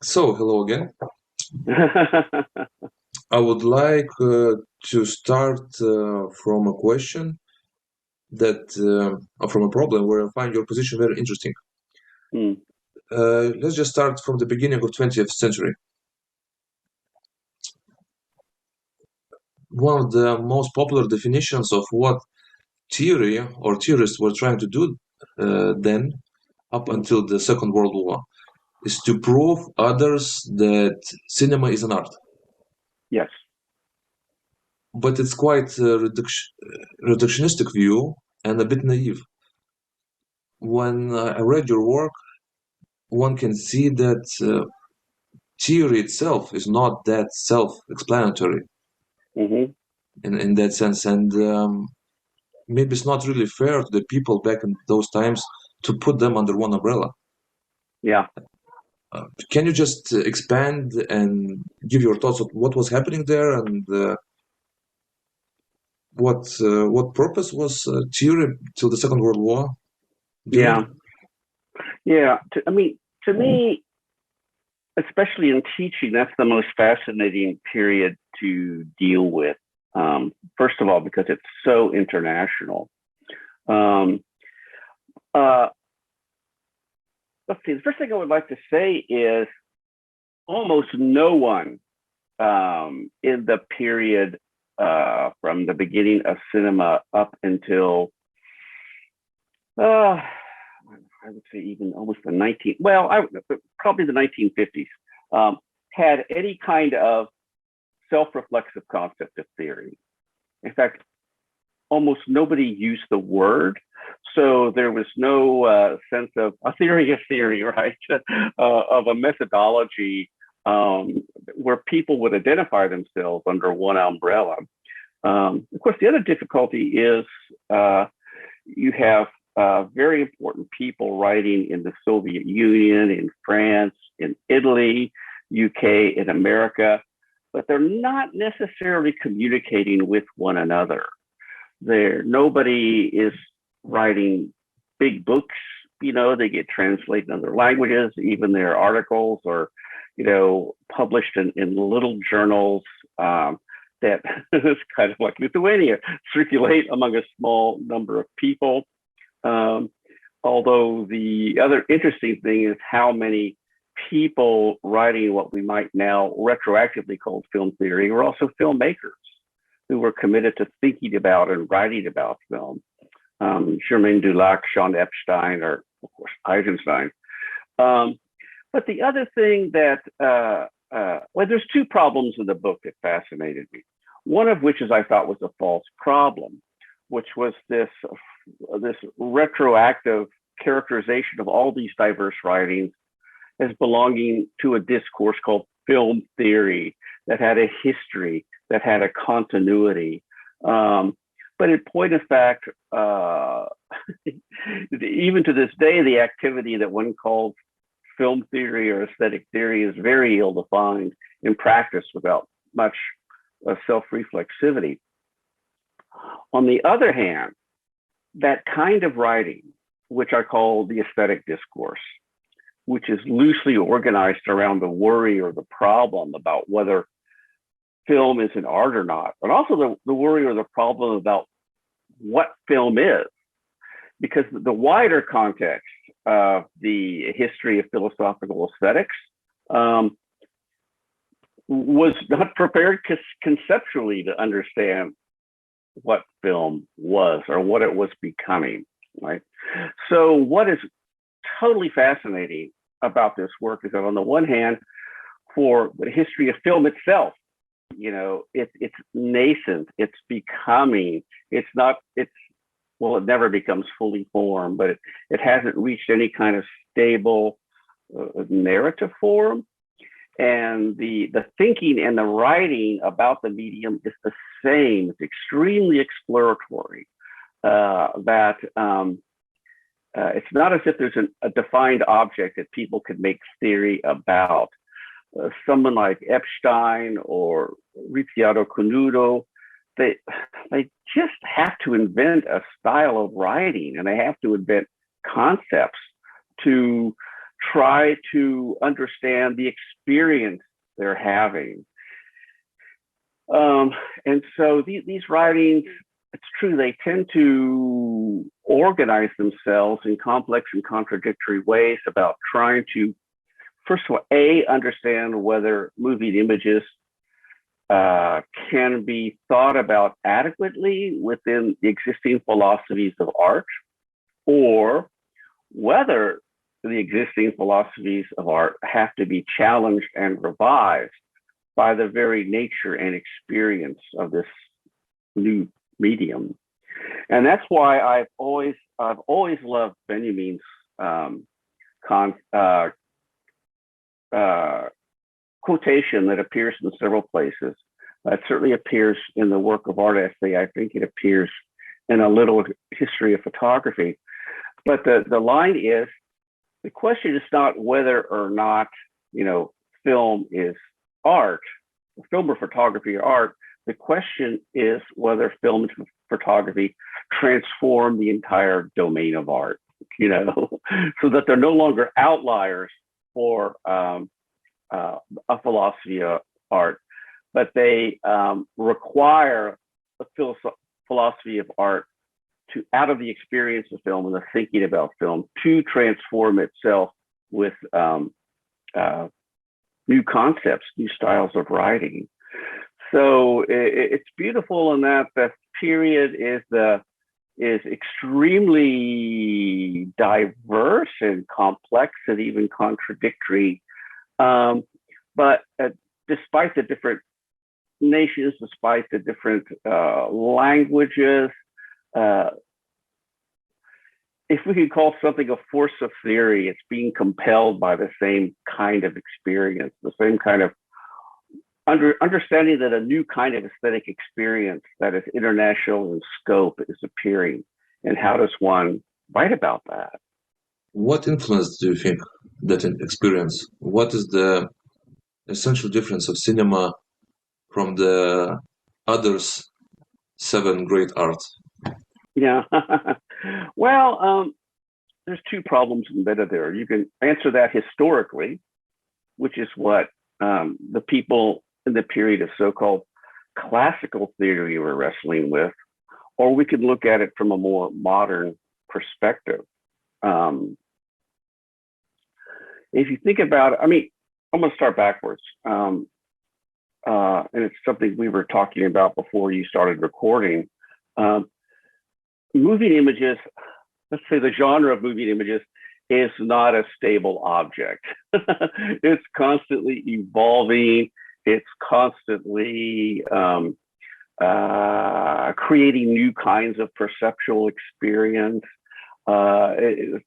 So, hello again. I would like to start from a question from a problem where I find your position very interesting. Hmm. Let's just start from the beginning of 20th century. One of the most popular definitions of what theory or theorists were trying to do then, up until the Second World War, is to prove others that cinema is an art. Yes. But it's quite a reductionistic view and a bit naive. When I read your work, one can see that theory itself is not that self-explanatory Hmm. in that sense, and maybe it's not really fair to the people back in those times to put them under one umbrella. Yeah. Can you just expand and give your thoughts on what was happening there and what purpose was theory till the Second World War doing? Yeah. Yeah. To me, especially in teaching, that's the most fascinating period to deal with. First of all, because it's so international. Um, uh, let's see. The first thing I would like to say is almost no one in the period from the beginning of cinema up until I would say even almost probably the 1950s, had any kind of self-reflexive concept of theory. In fact, almost nobody used the word. So there was no sense of a theory of theory, right? Of a methodology where people would identify themselves under one umbrella. Of course, the other difficulty is you have very important people writing in the Soviet Union, in France, in Italy, UK, in America, but they're not necessarily communicating with one another. Nobody is writing big books. They get translated in other languages. Even their articles are, published in little journals that is kind of like Lithuania, circulate among a small number of people. Although the other interesting thing is how many people writing what we might now retroactively call film theory were also filmmakers who were committed to thinking about and writing about film. Germain Dulac, Sean Epstein, or of course Eisenstein. But the other thing that, there's two problems in the book that fascinated me. One of which is I thought was a false problem, which was this retroactive characterization of all these diverse writings as belonging to a discourse called film theory that had a history, that had a continuity. But in point of fact, even to this day, the activity that one calls film theory or aesthetic theory is very ill-defined in practice without much self-reflexivity. On the other hand, that kind of writing, which I call the aesthetic discourse, which is loosely organized around the worry or the problem about whether film is an art or not, but also the worry or the problem about what film is, because the wider context of the history of philosophical aesthetics was not prepared conceptually to understand what film was or what it was becoming, right? So what is totally fascinating about this work is that on the one hand, for the history of film itself, it's nascent, it's becoming, it never becomes fully formed, but it hasn't reached any kind of stable narrative form. And the thinking and the writing about the medium is the same. It's extremely exploratory. It's not as if there's a defined object that people could make theory about. Someone like Epstein or Ricciardo Canuto, they just have to invent a style of writing, and they have to invent concepts to try to understand the experience they're having. And so these writings, it's true, they tend to organize themselves in complex and contradictory ways about trying to, first of all, understand whether moving images can be thought about adequately within the existing philosophies of art, or whether the existing philosophies of art have to be challenged and revised by the very nature and experience of this new medium. And that's why I've always loved Benjamin's quotation that appears in several places. It certainly appears in the Work of Art essay. I think it appears in A Little History of Photography. But the line is, the question is not whether or not, film is art, film or photography are art. The question is whether film and photography transform the entire domain of art, so that they're no longer outliers for a philosophy of art, but they require a philosophy of art to, out of the experience of film and the thinking about film, to transform itself with new concepts, new styles of writing. So it's beautiful in that the period is extremely diverse and complex and even contradictory. But despite the different nations, despite the different languages, if we could call something a force of theory, it's being compelled by the same kind of experience, the same kind of understanding that a new kind of aesthetic experience that is international in scope is appearing. And how does one write about that? What influence do you think that experience? What is the essential difference of cinema from the others 7 great arts? Yeah. Well, there's two problems embedded there. You can answer that historically, which is what the people in the period of so-called classical theory were wrestling with, or we could look at it from a more modern perspective. If you think about it, I'm going to start backwards. And it's something we were talking about before you started recording. Moving images, let's say the genre of moving images, is not a stable object. It's constantly evolving. It's constantly creating new kinds of perceptual experience. It's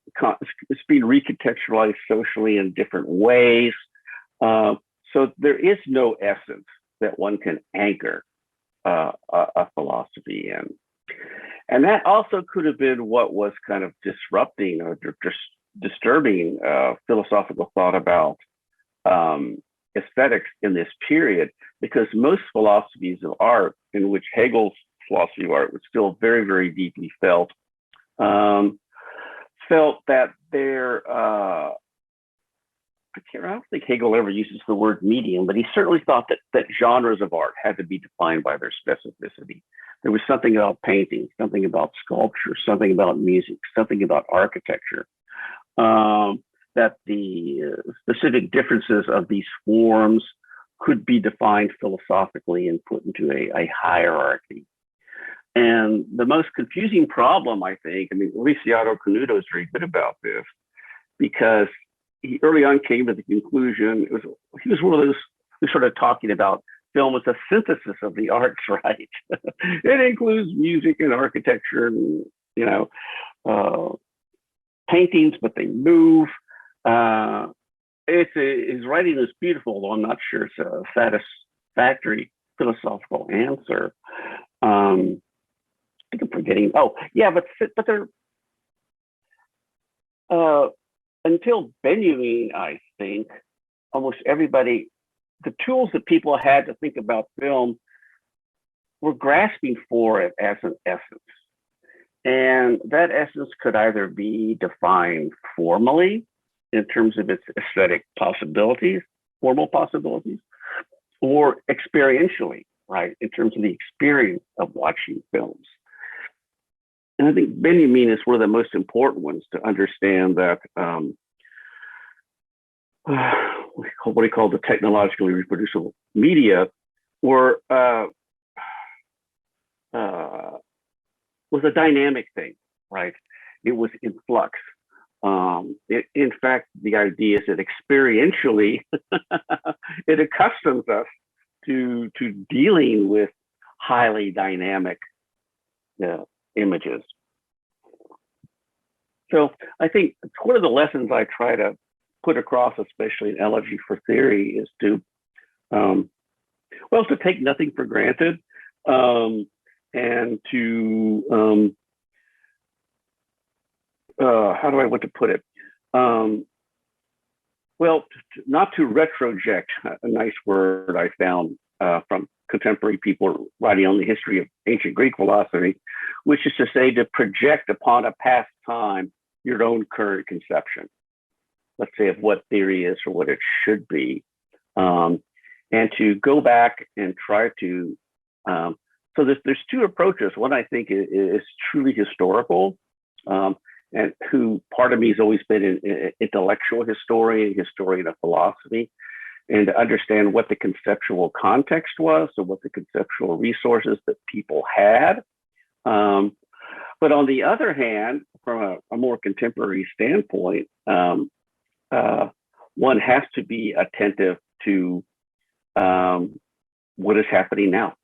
being recontextualized socially in different ways. So there is no essence that one can anchor a philosophy in. And that also could have been what was kind of disrupting or just disturbing philosophical thought about aesthetics in this period, because most philosophies of art, in which Hegel's philosophy of art was still very, very deeply felt that their, I don't think Hegel ever uses the word medium, but he certainly thought that genres of art had to be defined by their specificity. There was something about painting, something about sculpture, something about music, something about architecture, that the specific differences of these forms could be defined philosophically and put into a hierarchy. And the most confusing problem, I think, Luciano Canuto is very good about this, because he early on came to the conclusion, he was one of those who started talking about film as a synthesis of the arts, right? It includes music and architecture and, paintings, but they move. His writing is beautiful, although I'm not sure it's a satisfactory philosophical answer. I think I'm forgetting. Oh, yeah, but they're until Benjamin, I think, almost everybody, the tools that people had to think about film were grasping for it as an essence. And that essence could either be defined formally, in terms of its aesthetic possibilities, formal possibilities, or experientially, right, in terms of the experience of watching films. And I think Benjamin is one of the most important ones to understand that what he called the technologically reproducible media were was a dynamic thing, right? It was in flux. In fact, the idea is that experientially, it accustoms us to dealing with highly dynamic images. So I think it's one of the lessons I try to put across, especially in Elegy for Theory, is to to take nothing for granted, and to how do I want to put it? Not to retroject, a nice word I found from contemporary people writing on the history of ancient Greek philosophy, which is to say to project upon a past time your own current conception, let's say, of what theory is or what it should be, and to go back and try to. So there's two approaches. One I think is truly historical, and who part of me has always been an intellectual historian of philosophy, and to understand what the conceptual context was, so what the conceptual resources that people had. But on the other hand, from a more contemporary standpoint, one has to be attentive to what is happening now.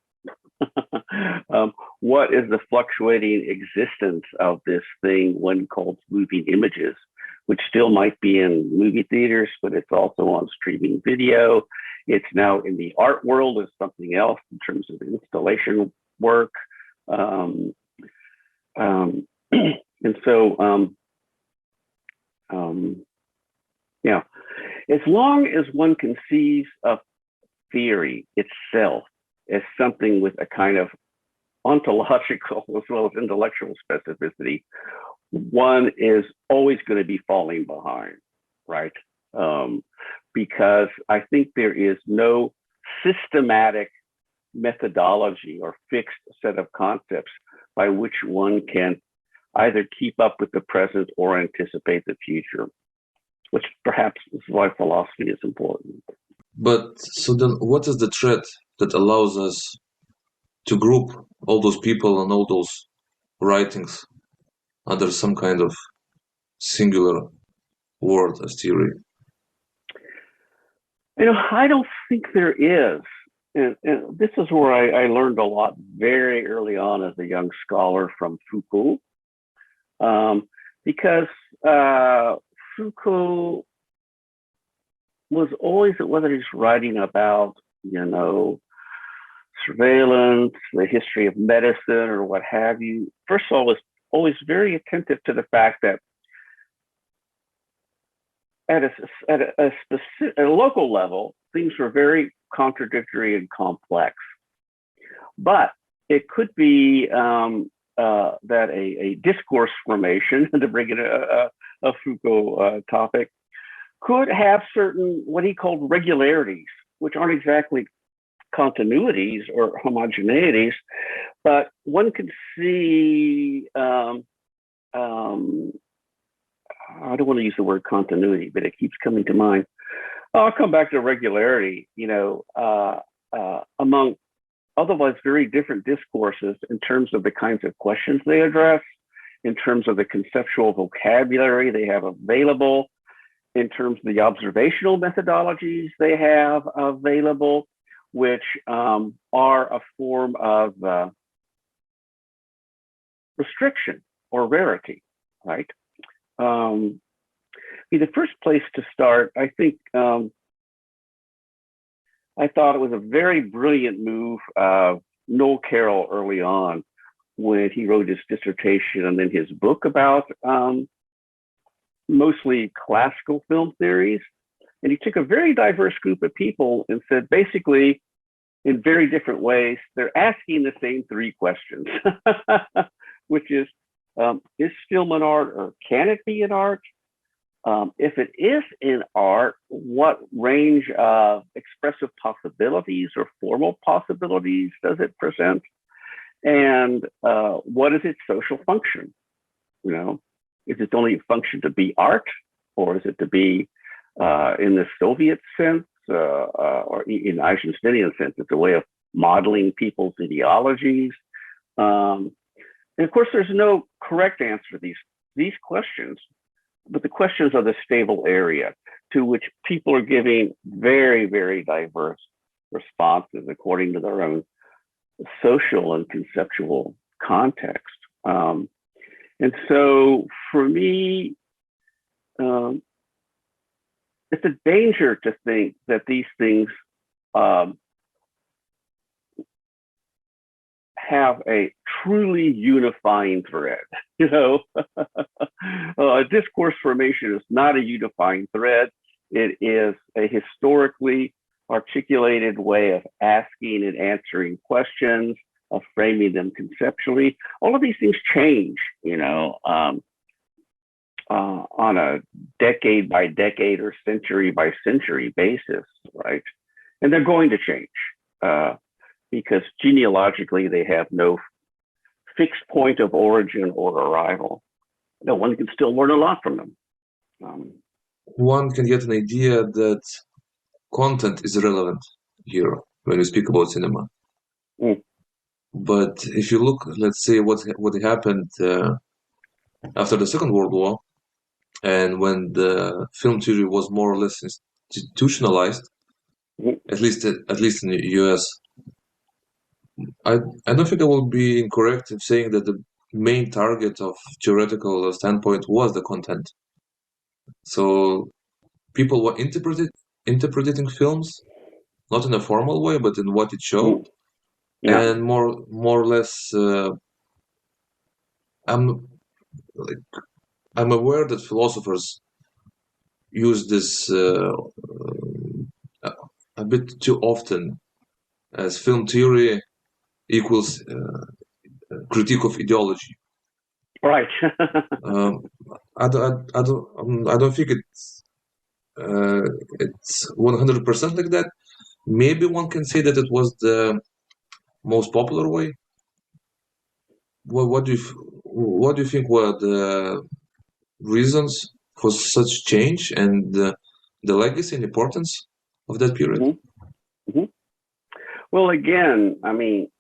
What is the fluctuating existence of this thing one calls moving images, which still might be in movie theaters, but it's also on streaming video. It's now in the art world as something else in terms of installation work. And so, as long as one conceives of theory itself as something with a kind of ontological as well as intellectual specificity, one is always going to be falling behind, right? Because I think there is no systematic methodology or fixed set of concepts by which one can either keep up with the present or anticipate the future, which perhaps is why philosophy is important. But so then what is the thread that allows us to group all those people and all those writings under some kind of singular word as theory? I don't think there is. And this is where I learned a lot very early on as a young scholar from Foucault, because Foucault was always, whether he's writing about, surveillance, the history of medicine, or what have you, first of all, was always very attentive to the fact that at a local level, things were very contradictory and complex. But it could be that a discourse formation, to bring in a Foucault topic, could have certain, what he called regularities, which aren't exactly continuities or homogeneities, but one can see, I don't want to use the word continuity, but it keeps coming to mind. I'll come back to regularity, among otherwise very different discourses in terms of the kinds of questions they address, in terms of the conceptual vocabulary they have available, in terms of the observational methodologies they have available, which are a form of restriction or rarity, right? The first place to start, I think, I thought it was a very brilliant move of Noel Carroll early on when he wrote his dissertation and then his book about mostly classical film theories. And he took a very diverse group of people and said, basically, in very different ways, they're asking the same three questions, which is film an art, or can it be an art? If it is in art, what range of expressive possibilities or formal possibilities does it present? And what is its social function? You know, is it only a function to be art, or is it to be in the Soviet sense, or in Eisensteinian sense? It's a way of modeling people's ideologies. And of course, there's no correct answer to these questions, but the questions are the stable area to which people are giving very, very diverse responses according to their own social and conceptual context. And so for me, it's a danger to think that these things have a truly unifying thread. You know, discourse formation is not a unifying thread. It is a historically articulated way of asking and answering questions, of framing them conceptually. All of these things change, you know, on a decade by decade or century by century basis, right? And they're going to change because genealogically they have no fixed point of origin or arrival. No one can still learn a lot from them. One can get an idea that content is relevant here when we speak about cinema. But if you look, let's say what happened after the Second World War, and when the film theory was more or less institutionalized, at least in the US, I don't think I will be incorrect in saying that the main target of theoretical standpoint was the content. So people were interpreting films, not in a formal way, but in what it showed, and more or less. I'm aware that philosophers use this a bit too often, as film theory equals critique of ideology. Right. I don't think it's 100% like that. Maybe one can say that it was the most popular way. What do you think were the reasons for such change and the legacy and importance of that period? Well, again, I mean,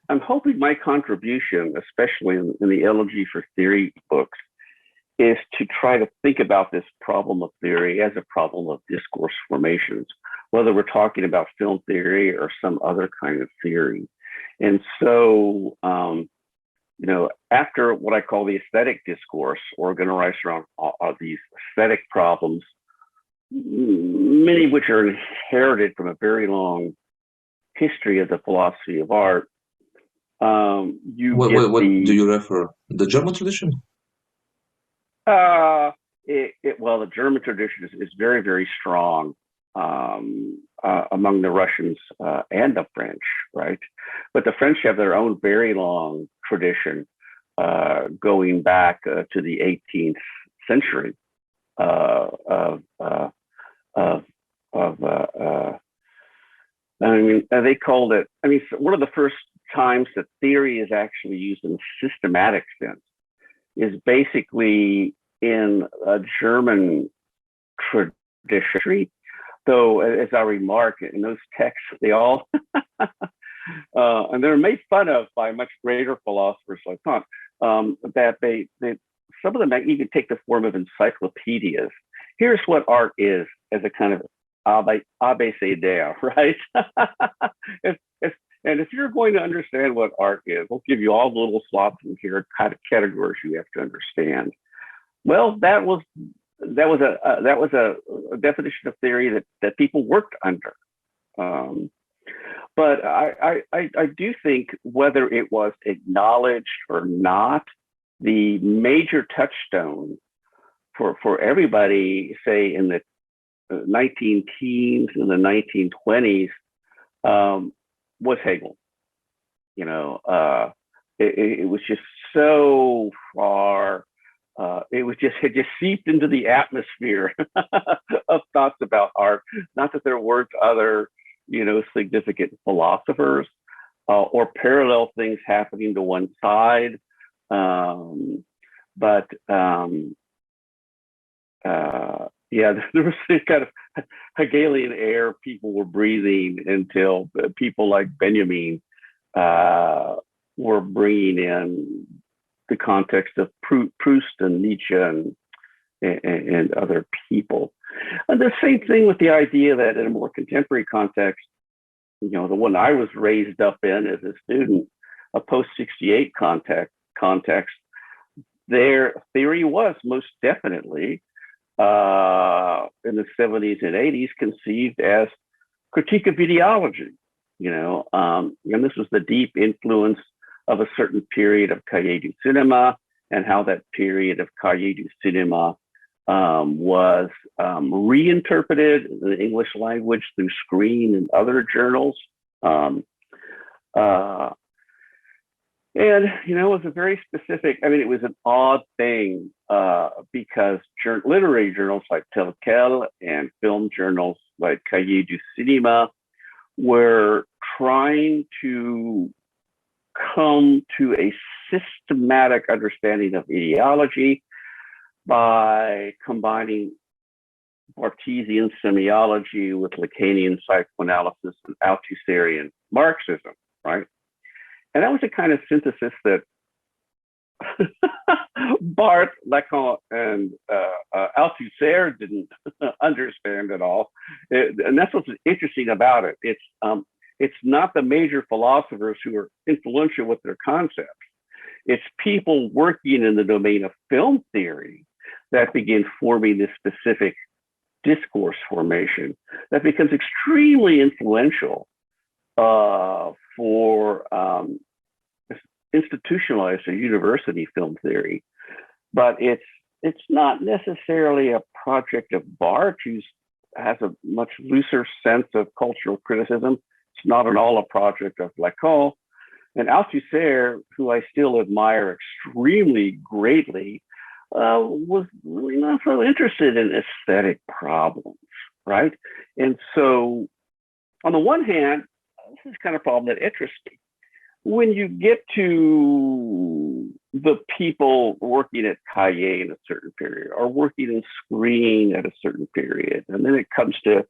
I'm hoping my contribution, especially in the Elegy for Theory books, is to try to think about this problem of theory as a problem of discourse formations, whether we're talking about film theory or some other kind of theory. And so, you know, after what I call the aesthetic discourse, organized around these aesthetic problems, many of which are inherited from a very long history of the philosophy of art. What do you refer? The German tradition? Well, the German tradition is very, very strong among the Russians and the French, right? But the French have their own very long tradition going back to the 18th century I mean, they called it, I mean, one of the first times that theory is actually used in a systematic sense is basically in a German tradition. Though, as I remark, in those texts, they all, and they're made fun of by much greater philosophers like Kant, that they some of them even take the form of encyclopedias. Here's what art is as a kind of ABCD, right? And if you're going to understand what art is, we'll give you all the little slots and here kind of categories you have to understand. Well, that was a definition of theory that people worked under. But I do think whether it was acknowledged or not, the major touchstone for everybody, say in the 19 teens and the 1920s, was Hegel. You know, it was just so far It just seeped into the atmosphere of thoughts about art. Not that there weren't other, significant philosophers or parallel things happening to one side, but yeah, there was this kind of Hegelian air people were breathing until people like Benjamin were bringing in the context of Proust and Nietzsche and other people. And the same thing with the idea that in a more contemporary context, the one I was raised up in as a student, a post-68 context, their theory was most definitely in the 70s and 80s conceived as critique of ideology, and this was the deep influence of a certain period of cahiers du cinema and how that period of cahiers du cinema was reinterpreted in the English language through Screen and other journals. And, it was a very specific, it was an odd thing because literary journals like Tel Quel and film journals like Cahiers du Cinema were trying to come to a systematic understanding of ideology by combining Barthesian semiology with Lacanian psychoanalysis and Althusserian Marxism, right? And that was a kind of synthesis that Barth, Lacan, and Althusser didn't understand at all. And that's what's interesting about it. It's not the major philosophers who are influential with their concepts. It's people working in the domain of film theory that begin forming this specific discourse formation that becomes extremely influential for institutionalized or university film theory. But it's not necessarily a project of Barth, who has a much looser sense of cultural criticism. It's not at all a project of Lacan. And Althusser, who I still admire extremely greatly, was really not so interested in aesthetic problems, right? And so, on the one hand, this is kind of problem that interests me. When you get to the people working at Cahiers in a certain period or working in Screen at a certain period, and then it comes to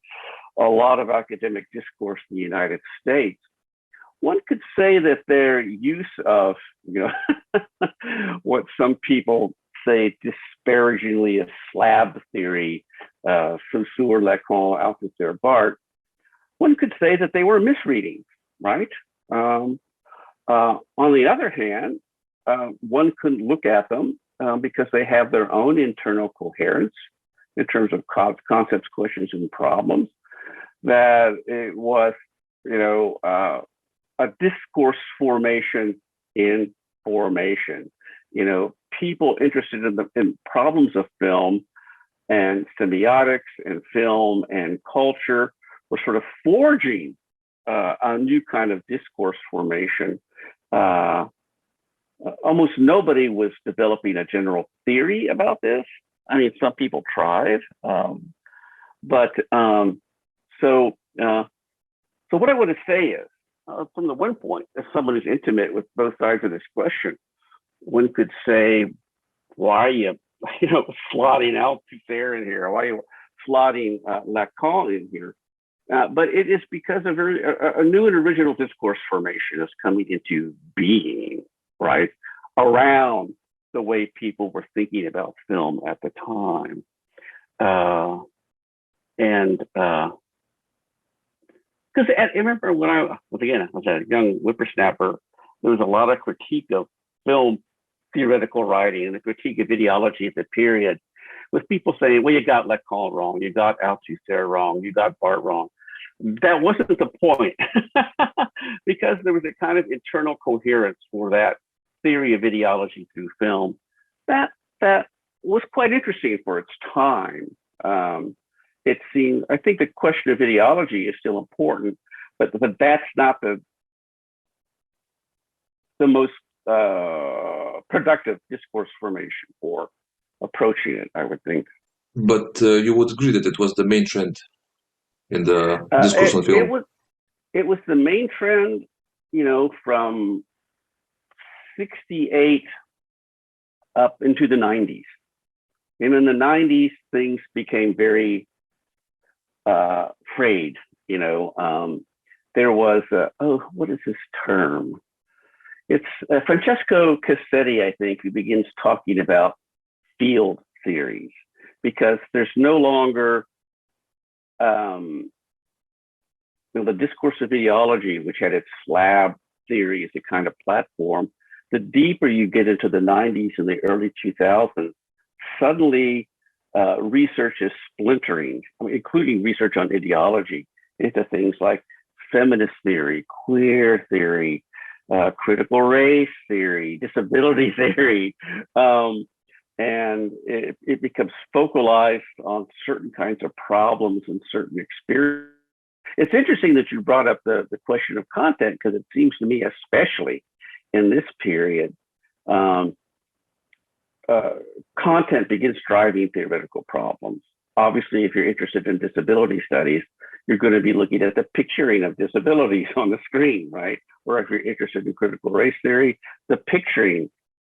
a lot of academic discourse in the United States, one could say that their use of, what some people say disparagingly as slab theory, Saussure, Lacan, Althusser, Barth, one could say that they were misreadings, right? On the other hand, one could look at them because they have their own internal coherence in terms of concepts, questions, and problems, that it was, a discourse formation in formation. People interested in problems of film and semiotics and film and culture were sort of forging a new kind of discourse formation. Almost nobody was developing a general theory about this. Some people tried, but so what I want to say is, from the one point, as someone who's intimate with both sides of this question, one could say, why are you, slotting Althusser in here? Why are you slotting Lacan in here? But it is because a new and original discourse formation is coming into being, right, around the way people were thinking about film at the time. Because I remember when I was a young whippersnapper, there was a lot of critique of film theoretical writing and the critique of ideology at the period, with people saying, well, you got Lacan wrong, you got Althusser wrong, you got Barth wrong. That wasn't the point, because there was a kind of internal coherence for that theory of ideology through film that was quite interesting for its time. It seemed, I think the question of ideology is still important, but that's not the most productive discourse formation for approaching it, I would think. But you would agree that it was the main trend in the discourse on film. It was the main trend, from 68 up into the 90s. And in the 90s, things became very frayed. There was what is this term? It's Francesco Cassetti, I think, who begins talking about field theories, because there's no longer the discourse of ideology, which had its slab theory as a kind of platform. The deeper you get into the 90s and the early 2000s, suddenly research is splintering, including research on ideology, into things like feminist theory, queer theory, critical race theory, disability theory. And it becomes focalized on certain kinds of problems and certain experiences. It's interesting that you brought up the question of content, because it seems to me, especially in this period, content begins driving theoretical problems. Obviously, if you're interested in disability studies, you're going to be looking at the picturing of disabilities on the screen, right? Or if you're interested in critical race theory, the picturing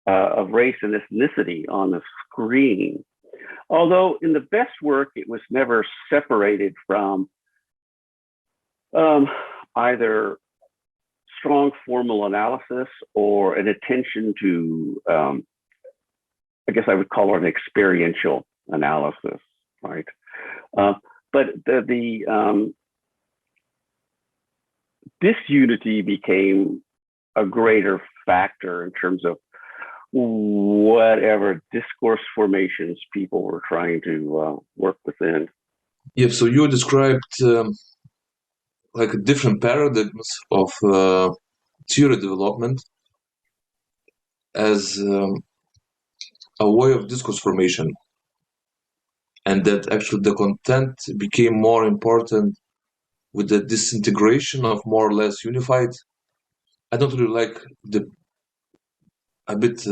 of race and ethnicity on the screen. Although in the best work, it was never separated from either strong formal analysis or an attention to, I guess I would call it an experiential analysis, right? But the disunity became a greater factor in terms of whatever discourse formations people were trying to work within. Yeah, so you described like different paradigms of theory development as a way of discourse formation, and that actually the content became more important with the disintegration of more or less unified. I don't really like a bit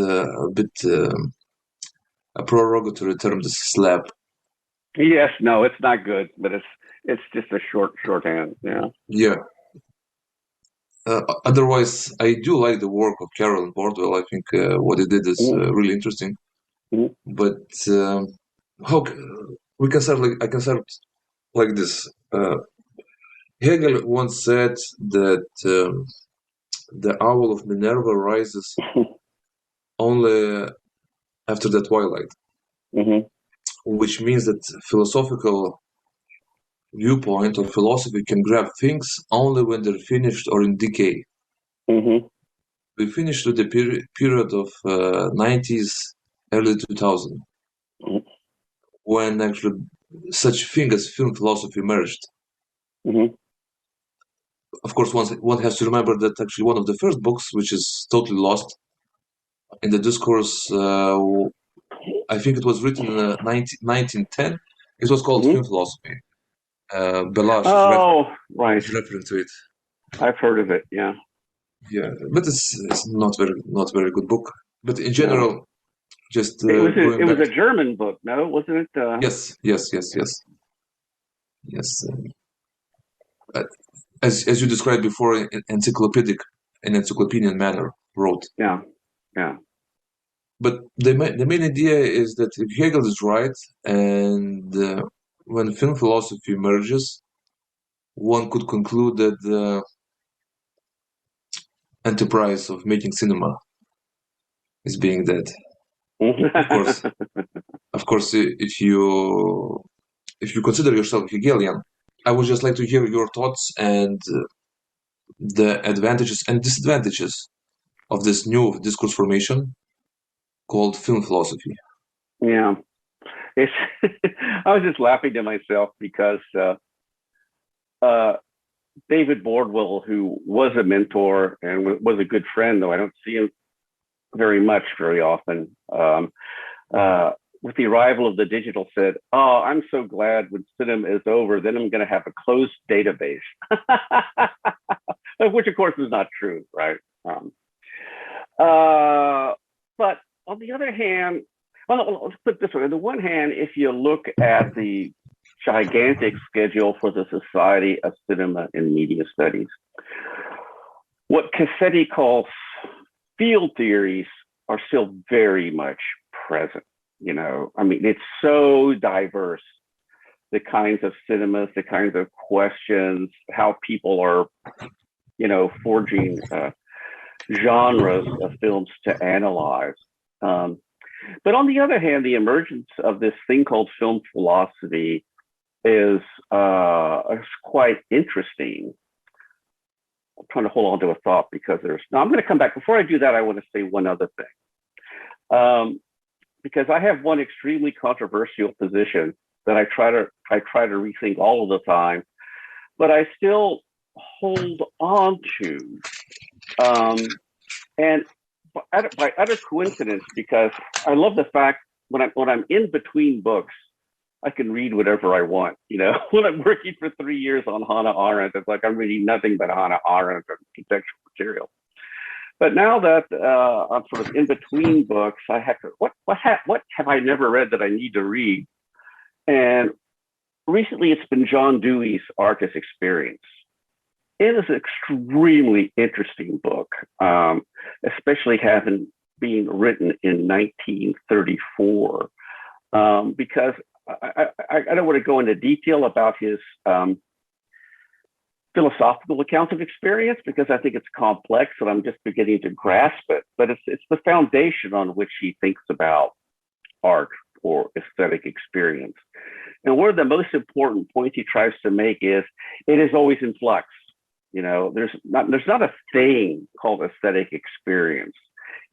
a prorogatory term, the slab. Yes, no, it's not good, but it's just a shorthand. Yeah. Yeah. Otherwise, I do like the work of Carol and Bordwell. I think what he did is really interesting. Mm-hmm. But how we can start I can start like this. Hegel once said that the owl of Minerva rises only after the twilight, Mm-hmm. which means that philosophical viewpoint or philosophy can grab things only when they're finished or in decay. Mm-hmm. We finished with the period of 90s, early 2000, when actually such thing as film philosophy emerged. Mm-hmm. Of course, one has to remember that actually one of the first books, which is totally lost in the discourse, I think it was written in 1910. It was called Film Philosophy. Belash right. is referring to it. I've heard of it. Yeah. Yeah, but it's not very good book. But in general, just it was a German book, no, wasn't it? Yes. As you described before, in encyclopedian manner wrote. Yeah. But the main idea is that if Hegel is right, and when film philosophy emerges, one could conclude that the enterprise of making cinema is being dead. Of course, if you consider yourself Hegelian, I would just like to hear your thoughts and the advantages and disadvantages of this new discourse formation called film philosophy. Yeah, it's. I was just laughing to myself because David Bordwell, who was a mentor and was a good friend, though I don't see him very often. With the arrival of the digital, said, "Oh, I'm so glad when cinema is over. Then I'm going to have a closed database," which of course is not true, right? But on the other hand, Well, let's put it this way. On the one hand, if you look at the gigantic schedule for the Society of Cinema and Media Studies, what Cassetti calls field theories are still very much present. You know, I mean, it's so diverse, the kinds of cinemas, the kinds of questions, how people are, you know, forging genres of films to analyze. But on the other hand, the emergence of this thing called film philosophy is quite interesting. I'm trying to hold on to a thought because I'm going to come back. Before I do that, I want to say one other thing. Because I have one extremely controversial position that I try to rethink all of the time, but I still hold on to. And by utter coincidence, because I love the fact when I'm in between books, I can read whatever I want. You know, when I'm working for 3 years on Hannah Arendt, it's like I'm reading nothing but Hannah Arendt and contextual material. But now that I'm sort of in between books, I have to, what have I never read that I need to read? And recently it's been John Dewey's Artist Experience. It is an extremely interesting book, especially having been written in 1934, because I don't want to go into detail about his philosophical account of experience because I think it's complex and I'm just beginning to grasp it. But it's the foundation on which he thinks about art or aesthetic experience. And one of the most important points he tries to make is it is always in flux. You know, there's not a thing called aesthetic experience.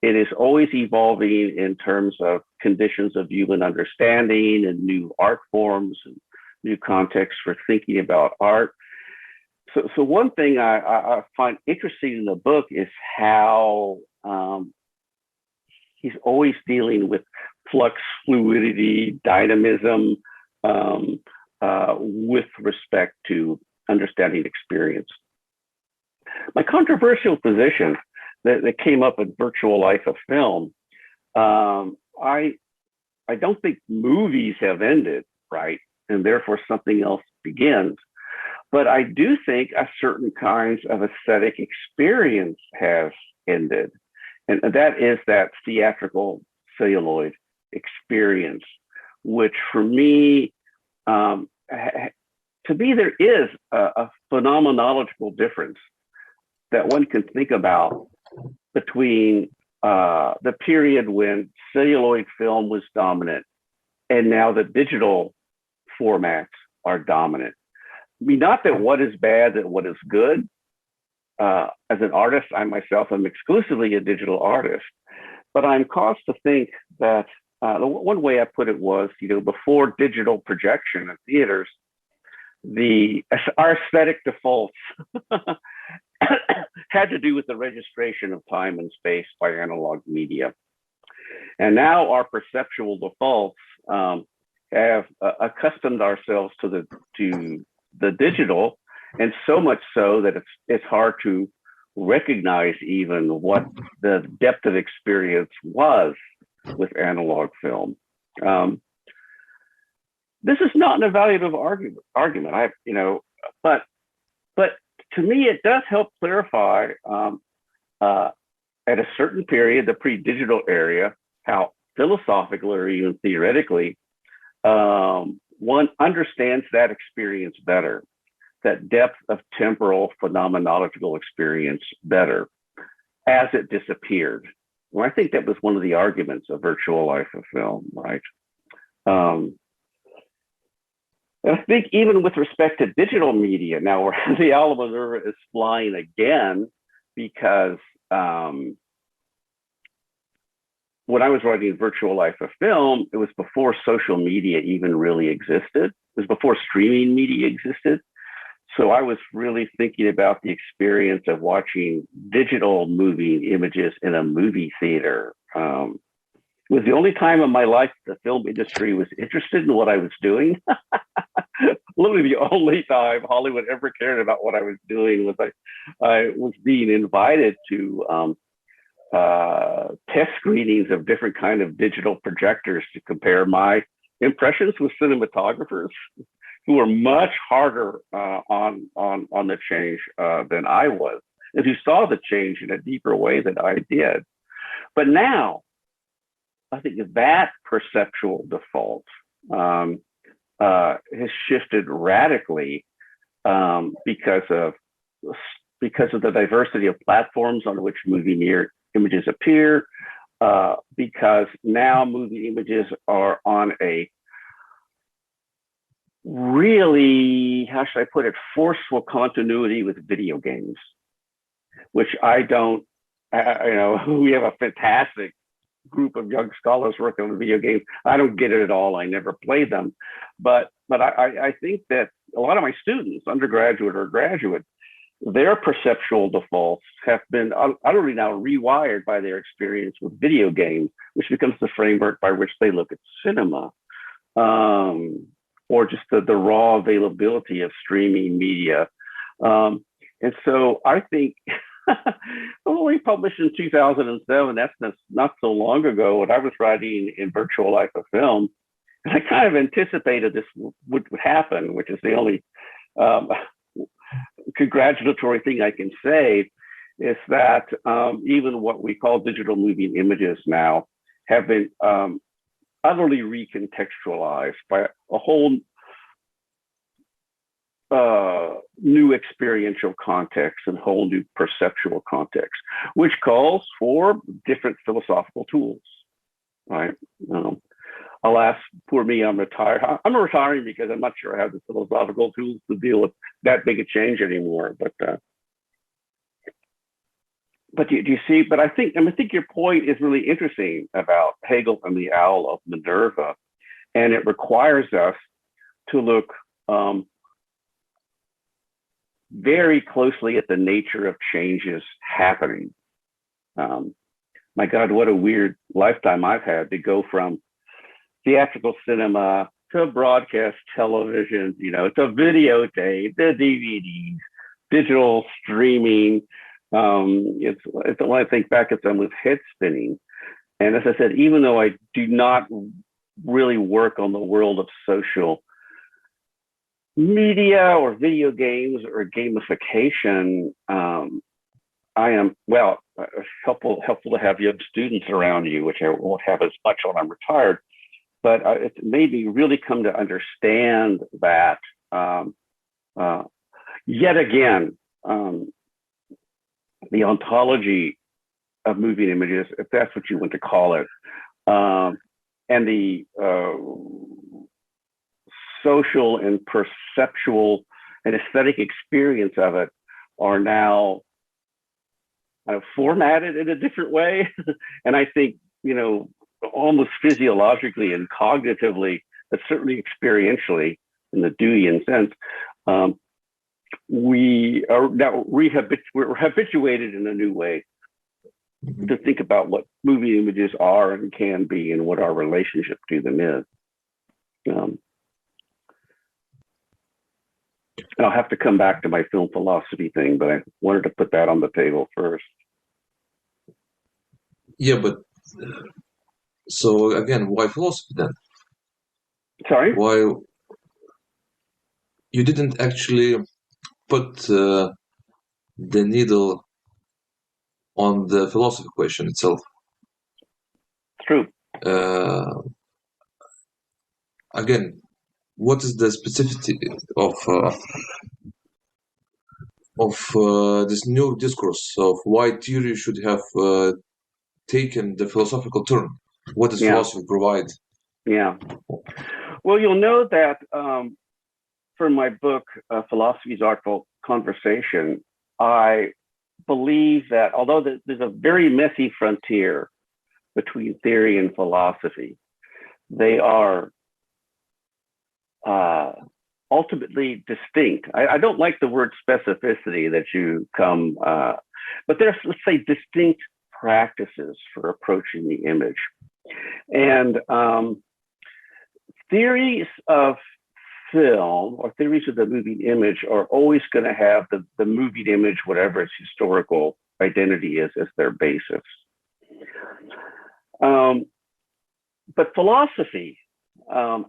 It is always evolving in terms of conditions of human understanding and new art forms and new contexts for thinking about art. So one thing I find interesting in the book is how he's always dealing with flux, fluidity, dynamism with respect to understanding experience. My controversial position that came up in Virtual Life of Film, I don't think movies have ended, right? And therefore something else begins. But I do think a certain kinds of aesthetic experience has ended. And that is that theatrical celluloid experience, which for me, to me, there is a phenomenological difference that one can think about between the period when celluloid film was dominant and now the digital formats are dominant. I mean, not that what is bad, that what is good. As an artist, I myself am exclusively a digital artist, but I'm caused to think that the one way I put it was, you know, before digital projection in theaters, our aesthetic defaults had to do with the registration of time and space by analog media. And now our perceptual defaults have accustomed ourselves to the digital, and so much so that it's hard to recognize even what the depth of experience was with analog film. This is not an evaluative argument. But to me, it does help clarify at a certain period, the pre-digital area, how philosophically or even theoretically, one understands that experience better, that depth of temporal phenomenological experience better as it disappeared. Well, I think that was one of the arguments of Virtual Life of Film, right? And I think even with respect to digital media, now where the Alamo is flying again, because when I was writing Virtual Life of Film, it was before social media even really existed. It was before streaming media existed. So I was really thinking about the experience of watching digital moving images in a movie theater. It was the only time in my life the film industry was interested in what I was doing. Literally the only time Hollywood ever cared about what I was doing was I was being invited to test screenings of different kind of digital projectors to compare my impressions with cinematographers who are much harder on the change than I was, and who saw the change in a deeper way than I did. But now, I think that perceptual default has shifted radically because of the diversity of platforms on which movie images appear. Because now movie images are on a really, how should I put it, forceful continuity with video games, which I don't. We have a fantastic group of young scholars working on video games. I don't get it at all. I never played them, but I think that a lot of my students, undergraduate or graduate, their perceptual defaults have been utterly now rewired by their experience with video games, which becomes the framework by which they look at cinema, or just the raw availability of streaming media. And so I think we published in 2007, that's not so long ago, when I was writing in Virtual Life of Film. And I kind of anticipated this would happen, which is the only congratulatory thing I can say, is that even what we call digital moving images now have been utterly recontextualized by a whole new experiential context and whole new perceptual context, which calls for different philosophical tools, right? Alas, poor me, I'm retired. I'm retiring because I'm not sure I have the philosophical tools to deal with that big a change anymore. But do you see? But I think your point is really interesting about Hegel and the owl of Minerva, and it requires us to look very closely at the nature of changes happening. My God, what a weird lifetime I've had to go from theatrical cinema to broadcast television, to videotape, the DVDs, digital streaming. It's when I think back, it's almost head spinning. And as I said, even though I do not really work on the world of social media or video games or gamification, I am, helpful to have young students around you, which I won't have as much when I'm retired. But it made me really come to understand that yet again, the ontology of moving images, if that's what you want to call it, and the social and perceptual and aesthetic experience of it are now formatted in a different way. And I think, almost physiologically and cognitively, but certainly experientially in the Deweyian sense, we are now we're habituated in a new way to think about what movie images are and can be and what our relationship to them is. And I'll have to come back to my film philosophy thing, but I wanted to put that on the table first. Yeah, but so again, why philosophy then? Sorry? Why you didn't actually put the needle on the philosophy question itself? True. Again, what is the specificity of this new discourse of why theory should have taken the philosophical turn? What does philosophy provide? Yeah. Well, you'll know that for my book, Philosophy's Artful Conversation, I believe that although there's a very messy frontier between theory and philosophy, they are ultimately distinct. I don't like the word specificity that you come, but there's, let's say, distinct practices for approaching the image. And theories of film or theories of the moving image are always going to have the moving image, whatever its historical identity is, as their basis. But philosophy,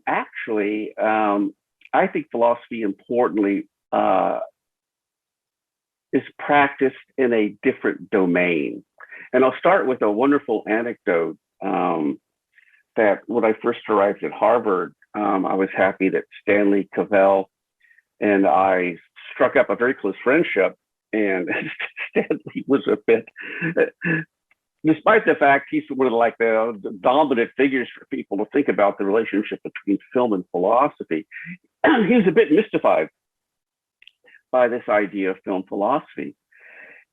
actually, I think philosophy importantly is practiced in a different domain. And I'll start with a wonderful anecdote that when I first arrived at Harvard, I was happy that Stanley Cavell and I struck up a very close friendship. And Stanley was a bit, despite the fact he's one of the dominant figures for people to think about the relationship between film and philosophy, he was a bit mystified by this idea of film philosophy.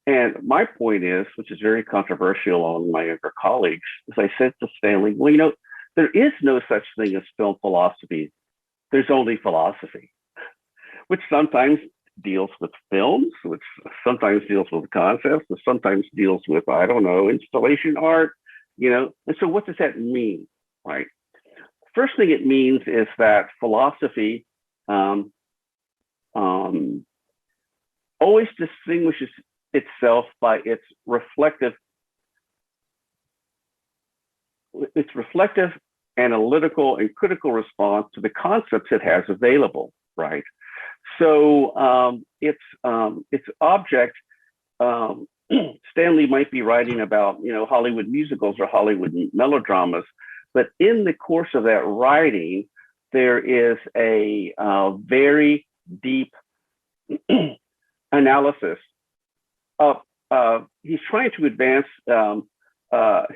And my point is, which is very controversial among my younger colleagues, is I said to Stanley, well, there is no such thing as film philosophy. There's only philosophy, which sometimes deals with films, which sometimes deals with concepts, which sometimes deals with, I don't know, installation art, And so what does that mean, right? First thing it means is that philosophy always distinguishes itself by its reflective, analytical, and critical response to the concepts it has available, right? So its object, Stanley might be writing about, Hollywood musicals or Hollywood melodramas, but in the course of that writing, there is a very deep analysis of, he's trying to advance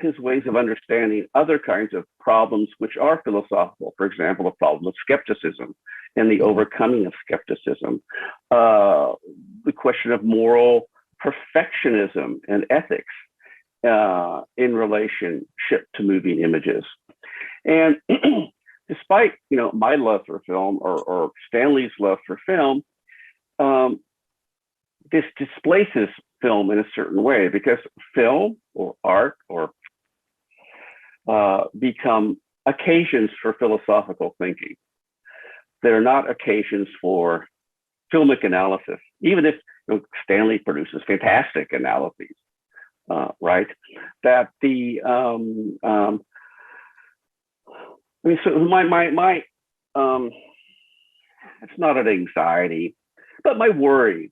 his ways of understanding other kinds of problems which are philosophical. For example, the problem of skepticism and the overcoming of skepticism, the question of moral perfectionism and ethics in relationship to moving images. And despite my love for film or Stanley's love for film, this displaces film in a certain way, because film or art or become occasions for philosophical thinking. They're not occasions for filmic analysis, even if Stanley produces fantastic analyses, right? That the so my it's not an anxiety, but my worry,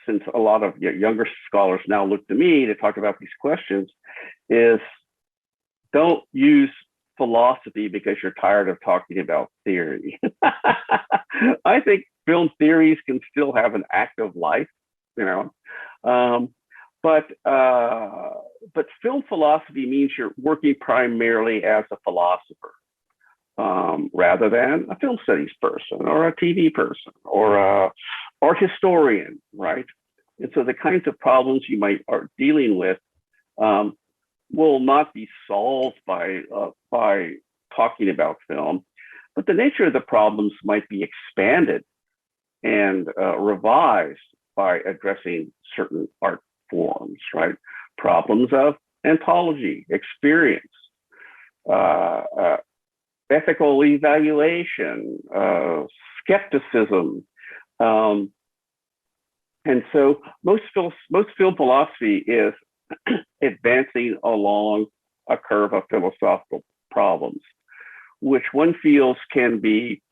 since a lot of younger scholars now look to me to talk about these questions, is don't use philosophy because you're tired of talking about theory. I think film theories can still have an active life, but film philosophy means you're working primarily as a philosopher, rather than a film studies person or a TV person or a art historian, right? And so the kinds of problems you might are dealing with will not be solved by talking about film, but the nature of the problems might be expanded and revised by addressing certain art forms, right? Problems of anthology, experience, ethical evaluation, skepticism. And so most film philosophy is advancing along a curve of philosophical problems, which one feels can be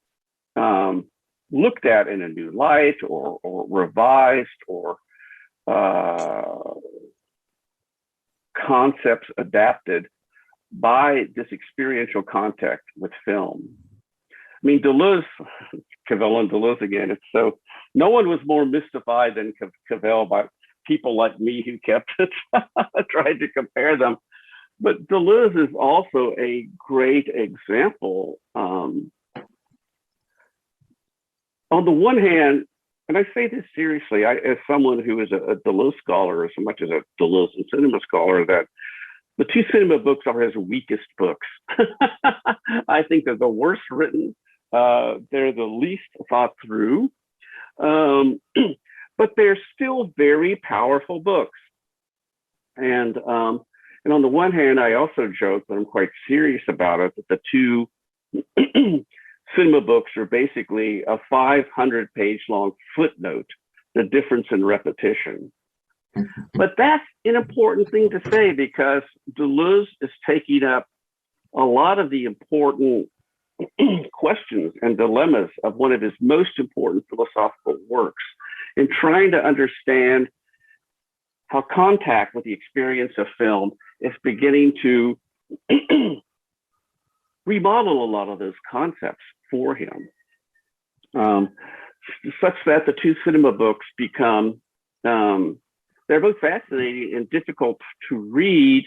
looked at in a new light or revised, or concepts adapted by this experiential contact with film. I mean, Deleuze, Cavell and Deleuze again, it's so, no one was more mystified than Cavell by people like me who kept trying to compare them. But Deleuze is also a great example. On the one hand, and I say this seriously, as someone who is a Deleuze scholar as much as a Deleuze and cinema scholar, that the two cinema books are his weakest books. I think they're the worst written. They're the least thought through, but they're still very powerful books. And on the one hand, I also joke, but I'm quite serious about it, that the two cinema books are basically a 500-page long footnote, The Difference in Repetition. But that's an important thing to say because Deleuze is taking up a lot of the important questions and dilemmas of one of his most important philosophical works in trying to understand how contact with the experience of film is beginning to remodel a lot of those concepts for him, such that the two cinema books become, they're both fascinating and difficult to read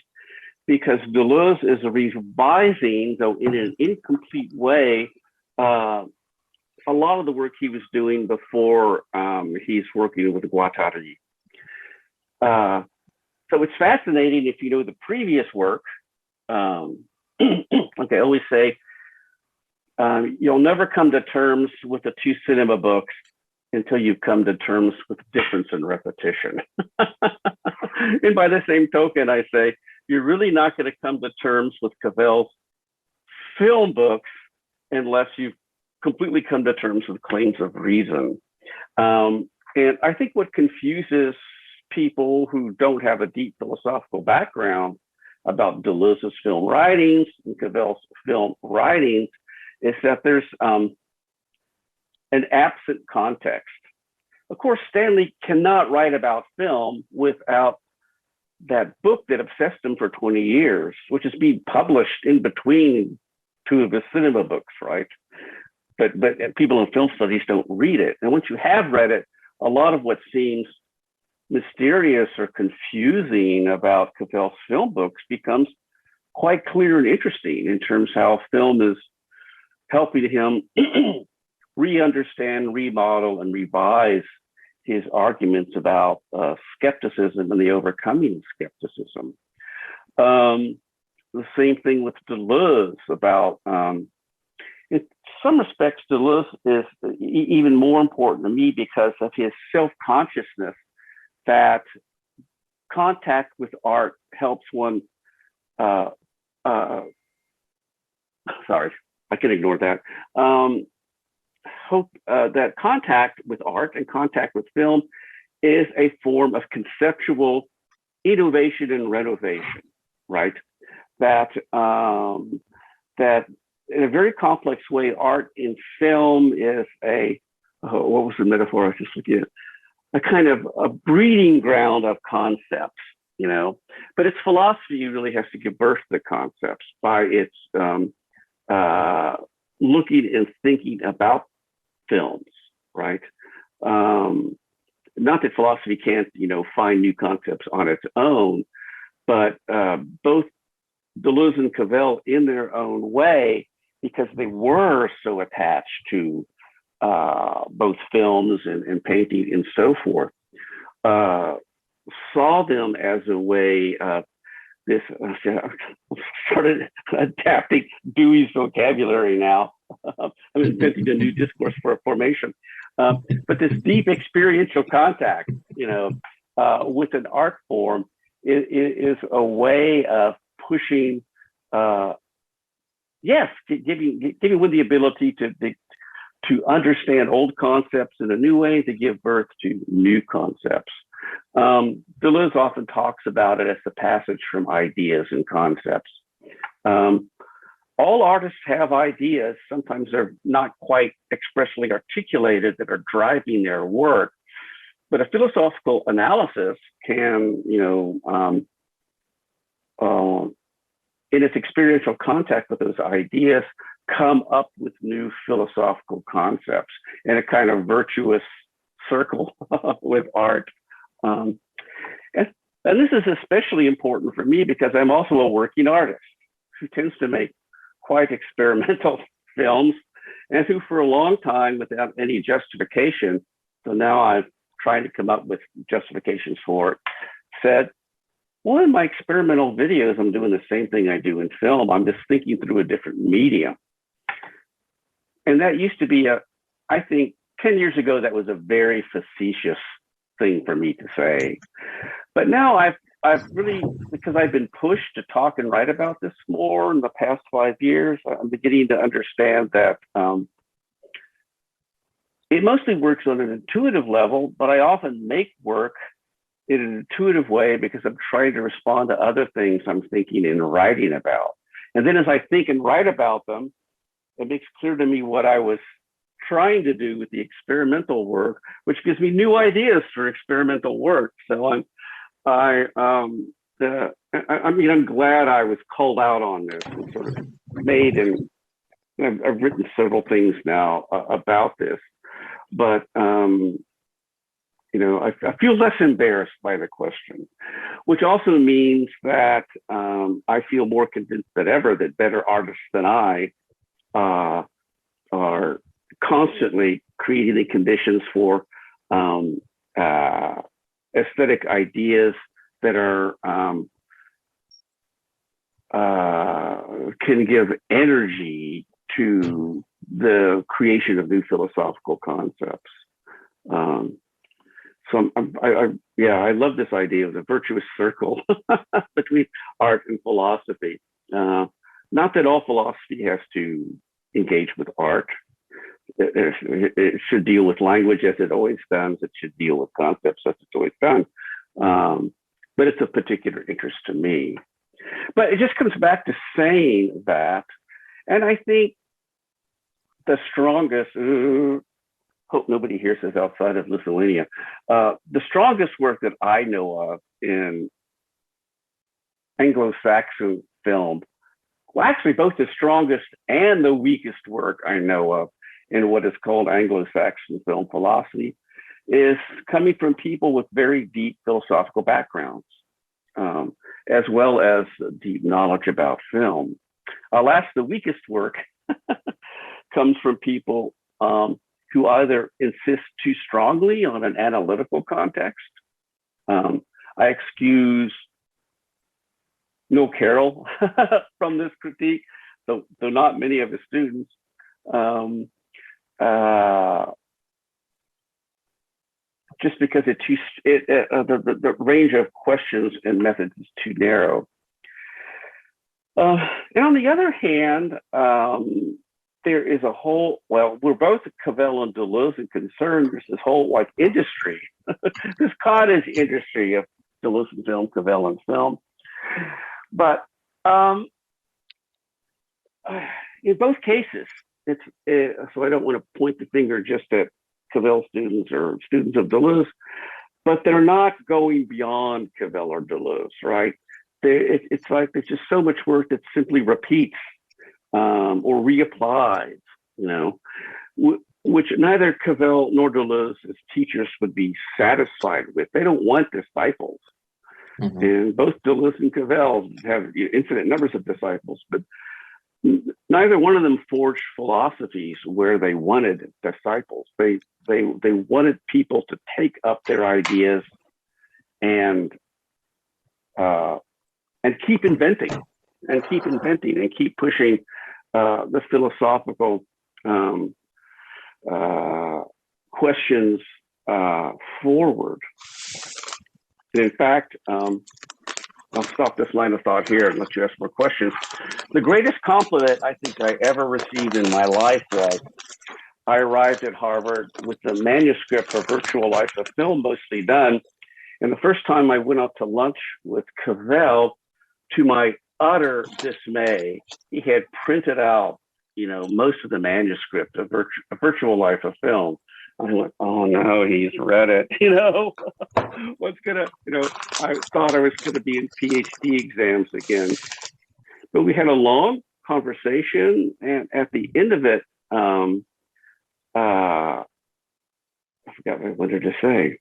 because Deleuze is revising, though in an incomplete way, a lot of the work he was doing before he's working with Guattari. So it's fascinating if you know the previous work. Like I always say, you'll never come to terms with the two cinema books until you come to terms with difference and repetition. And by the same token, I say, you're really not going to come to terms with Cavell's film books unless you've completely come to terms with claims of reason. And I think what confuses people who don't have a deep philosophical background about Deleuze's film writings and Cavell's film writings is that there's an absent context. Of course, Stanley cannot write about film without that book that obsessed him for 20 years, which is being published in between two of his cinema books, right? But people in film studies don't read it. And once you have read it, a lot of what seems mysterious or confusing about Cavell's film books becomes quite clear and interesting in terms of how film is helping him re-understand, remodel, and revise his arguments about skepticism and the overcoming of skepticism. The same thing with Deleuze about, in some respects, Deleuze is even more important to me because of his self-consciousness that contact with art helps one, sorry, I can ignore that. That contact with art and contact with film is a form of conceptual innovation and renovation, right? That in a very complex way, art in film is what was the metaphor I was just looking at? A kind of a breeding ground of concepts, you know, but its philosophy really has to give birth to the concepts by its looking and thinking about films, right? Not that philosophy can't, you know, find new concepts on its own, but both Deleuze and Cavell in their own way, because they were so attached to both films and painting and so forth, saw them as a way of this, started adapting Dewey's vocabulary now. I'm inventing a new discourse for formation. But this deep experiential contact, you know, with an art form is a way of pushing, giving one the ability to understand old concepts in a new way, to give birth to new concepts. Deleuze often talks about it as the passage from ideas and concepts. All artists have ideas. Sometimes they're not quite expressly articulated that are driving their work, but a philosophical analysis can, you know, in its experiential contact with those ideas, come up with new philosophical concepts in a kind of virtuous circle with art. And this is especially important for me because I'm also a working artist who tends to make quite experimental films and who for a long time, without any justification, so now I'm trying to come up with justifications for it, said, well, in my experimental videos, I'm doing the same thing I do in film. I'm just thinking through a different medium. And that used to be I think 10 years ago, that was a very facetious thing for me to say. But now I've really, because I've been pushed to talk and write about this more in the past 5 years, I'm beginning to understand that it mostly works on an intuitive level, but I often make work in an intuitive way because I'm trying to respond to other things I'm thinking and writing about. And then as I think and write about them, it makes clear to me what I was trying to do with the experimental work, which gives me new ideas for experimental work. So I'm glad I was called out on this and sort of made, and I've written several things now about this, but I feel less embarrassed by the question, which also means that I feel more convinced than ever that better artists than I are constantly creating the conditions for aesthetic ideas that are can give energy to the creation of new philosophical concepts. So I love this idea of the virtuous circle between art and philosophy. Not that all philosophy has to engage with art. It should deal with language as it always does. It should deal with concepts as it's always done. But it's of particular interest to me. But it just comes back to saying that, and I think the strongest, hope nobody hears this outside of Lithuania, the strongest work that I know of in Anglo-Saxon film, well, actually both the strongest and the weakest work I know of in what is called Anglo-Saxon film philosophy, is coming from people with very deep philosophical backgrounds, as well as deep knowledge about film. Alas, the weakest work comes from people who either insist too strongly on an analytical context. I excuse Noel Carroll from this critique, though not many of his students. Just because the range of questions and methods is too narrow. And on the other hand, there is a whole, well, we're both Cavell and Deleuze and concerned. There's this whole like industry, this cottage industry of Deleuze and film, Cavell and film. But in both cases, so I don't want to point the finger just at Cavell students or students of Deleuze, but they're not going beyond Cavell or Deleuze, right? It's like there's just so much work that simply repeats or reapplies, which neither Cavell nor Deleuze as teachers would be satisfied with. They don't want disciples. Mm-hmm. And both Deleuze and Cavell have infinite numbers of disciples, but neither one of them forged philosophies where they wanted disciples. They wanted people to take up their ideas and keep inventing and keep pushing the philosophical questions forward. And in fact, I'll stop this line of thought here and let you ask more questions. The greatest compliment I think I ever received in my life was I arrived at Harvard with the manuscript for Virtual Life of Film mostly done. And the first time I went out to lunch with Cavell, to my utter dismay, he had printed out, most of the manuscript of Virtual Life of Film. I went, oh no, he's read it. What's gonna, I thought I was gonna be in PhD exams again. But we had a long conversation, and at the end of it, I forgot what I wanted to say.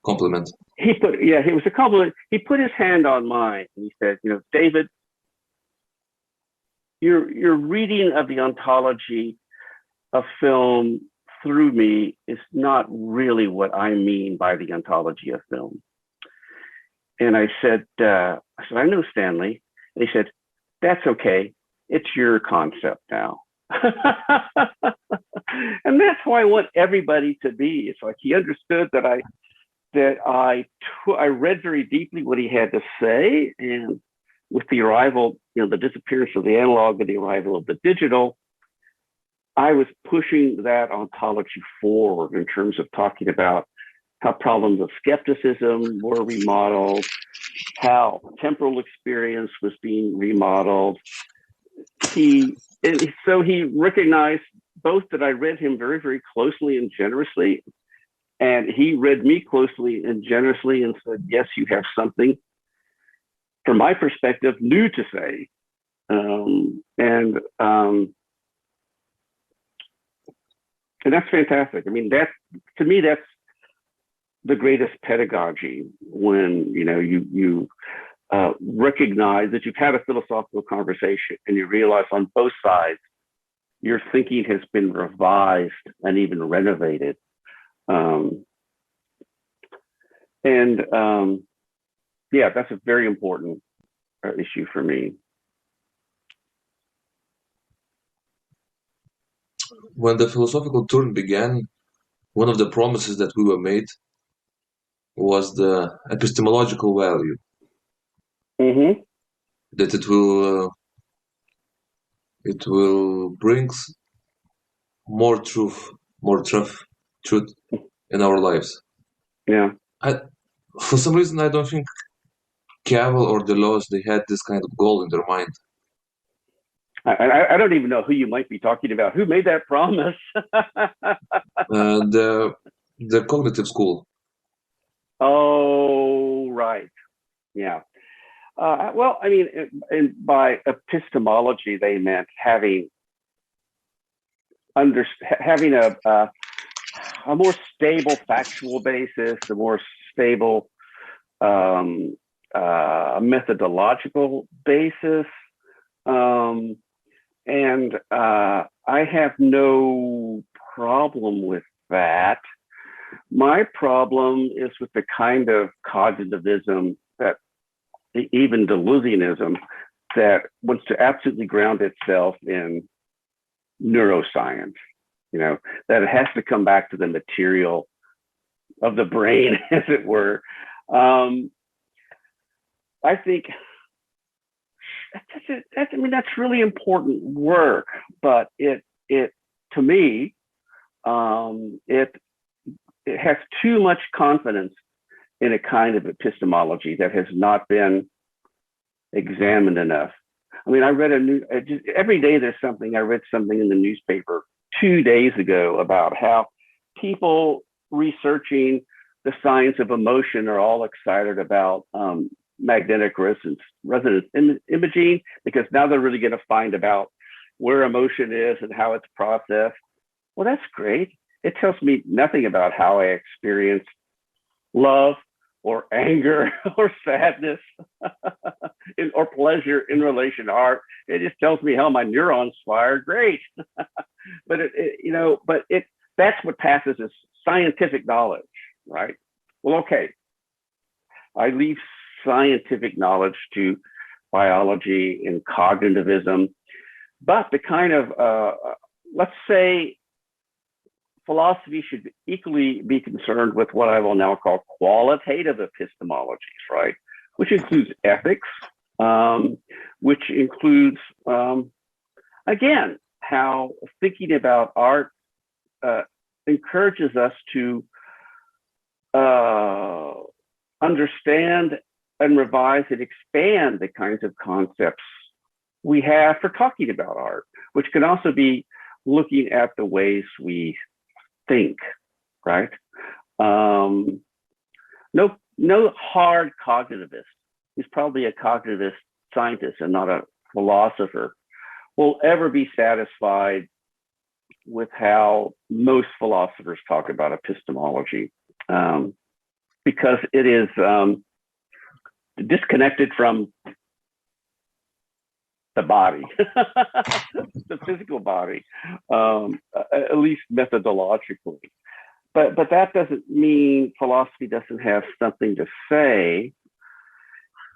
Compliment. It was a compliment. He put his hand on mine and he said, David, your reading of the ontology of film through me is not really what I mean by the ontology of film. And I said, I know, Stanley. And he said, that's okay. It's your concept now. And that's how I want everybody to be. It's like he understood that I read very deeply what he had to say. And with the arrival, the disappearance of the analog and the arrival of the digital, I was pushing that ontology forward in terms of talking about how problems of skepticism were remodeled, how temporal experience was being remodeled. So he recognized both that I read him very, very closely and generously, and he read me closely and generously and said, yes, you have something, from my perspective, new to say. And that's fantastic. I mean, to me, that's the greatest pedagogy, when you recognize that you've had a philosophical conversation and you realize on both sides your thinking has been revised and even renovated. Yeah, that's a very important issue for me. When the philosophical turn began, one of the promises that we were made was the epistemological value, Mm-hmm. that it will bring more truth in our lives. Yeah. For some reason, I don't think Cavill or Delos, they had this kind of goal in their mind. I don't even know who you might be talking about. Who made that promise? The cognitive school. Oh, right. Yeah. Well, I mean, by epistemology, they meant having a more stable factual basis, a more stable methodological basis. I have no problem with that. My problem is with the kind of cognitivism, that even Deleuzianism, that wants to absolutely ground itself in neuroscience, that it has to come back to the material of the brain, as it were. I think that's really important work, but it to me, it has too much confidence in a kind of epistemology that has not been examined enough. I mean, I read every day there's something. I read something in the newspaper 2 days ago about how people researching the science of emotion are all excited about magnetic resonance imaging, because now they're really going to find about where emotion is and how it's processed. Well, that's great. It tells me nothing about how I experience love or anger or sadness or pleasure in relation to art. It just tells me how my neurons fire. Great. But that's what passes as scientific knowledge, right? Well, okay. I leave scientific knowledge to biology and cognitivism, but the kind of, let's say, philosophy should equally be concerned with what I will now call qualitative epistemologies, right? Which includes ethics, which includes, again, how thinking about art encourages us to understand and revise and expand the kinds of concepts we have for talking about art, which can also be looking at the ways we think, right? No hard cognitivist, who's probably a cognitivist scientist and not a philosopher, will ever be satisfied with how most philosophers talk about epistemology, because it is disconnected from the body, the physical body, at least methodologically. But that doesn't mean philosophy doesn't have something to say.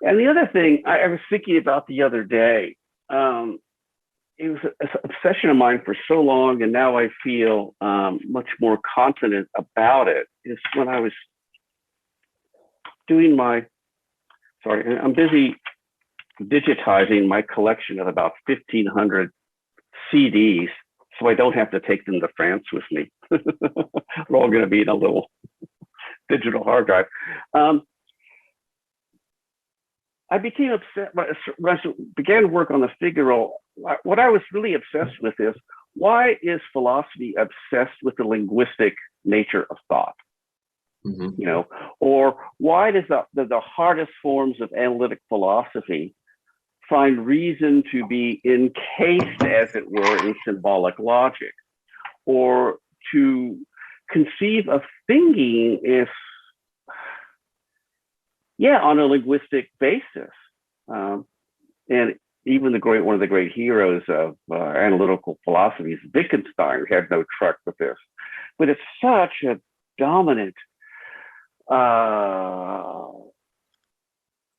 And the other thing I was thinking about the other day, it was an obsession of mine for so long, and now I feel much more confident about it, is when I was doing I'm busy digitizing my collection of about 1,500 CDs, so I don't have to take them to France with me. We're all going to be in a little digital hard drive. I became upset when I began work on the Figaro. What I was really obsessed with is, why is philosophy obsessed with the linguistic nature of thought? Mm-hmm. You know, or why does the hardest forms of analytic philosophy find reason to be encased, as it were, in symbolic logic, or to conceive of thinking is, on a linguistic basis? And even one of the great heroes of analytical philosophy, Wittgenstein, had no truck with this. But it's such a dominant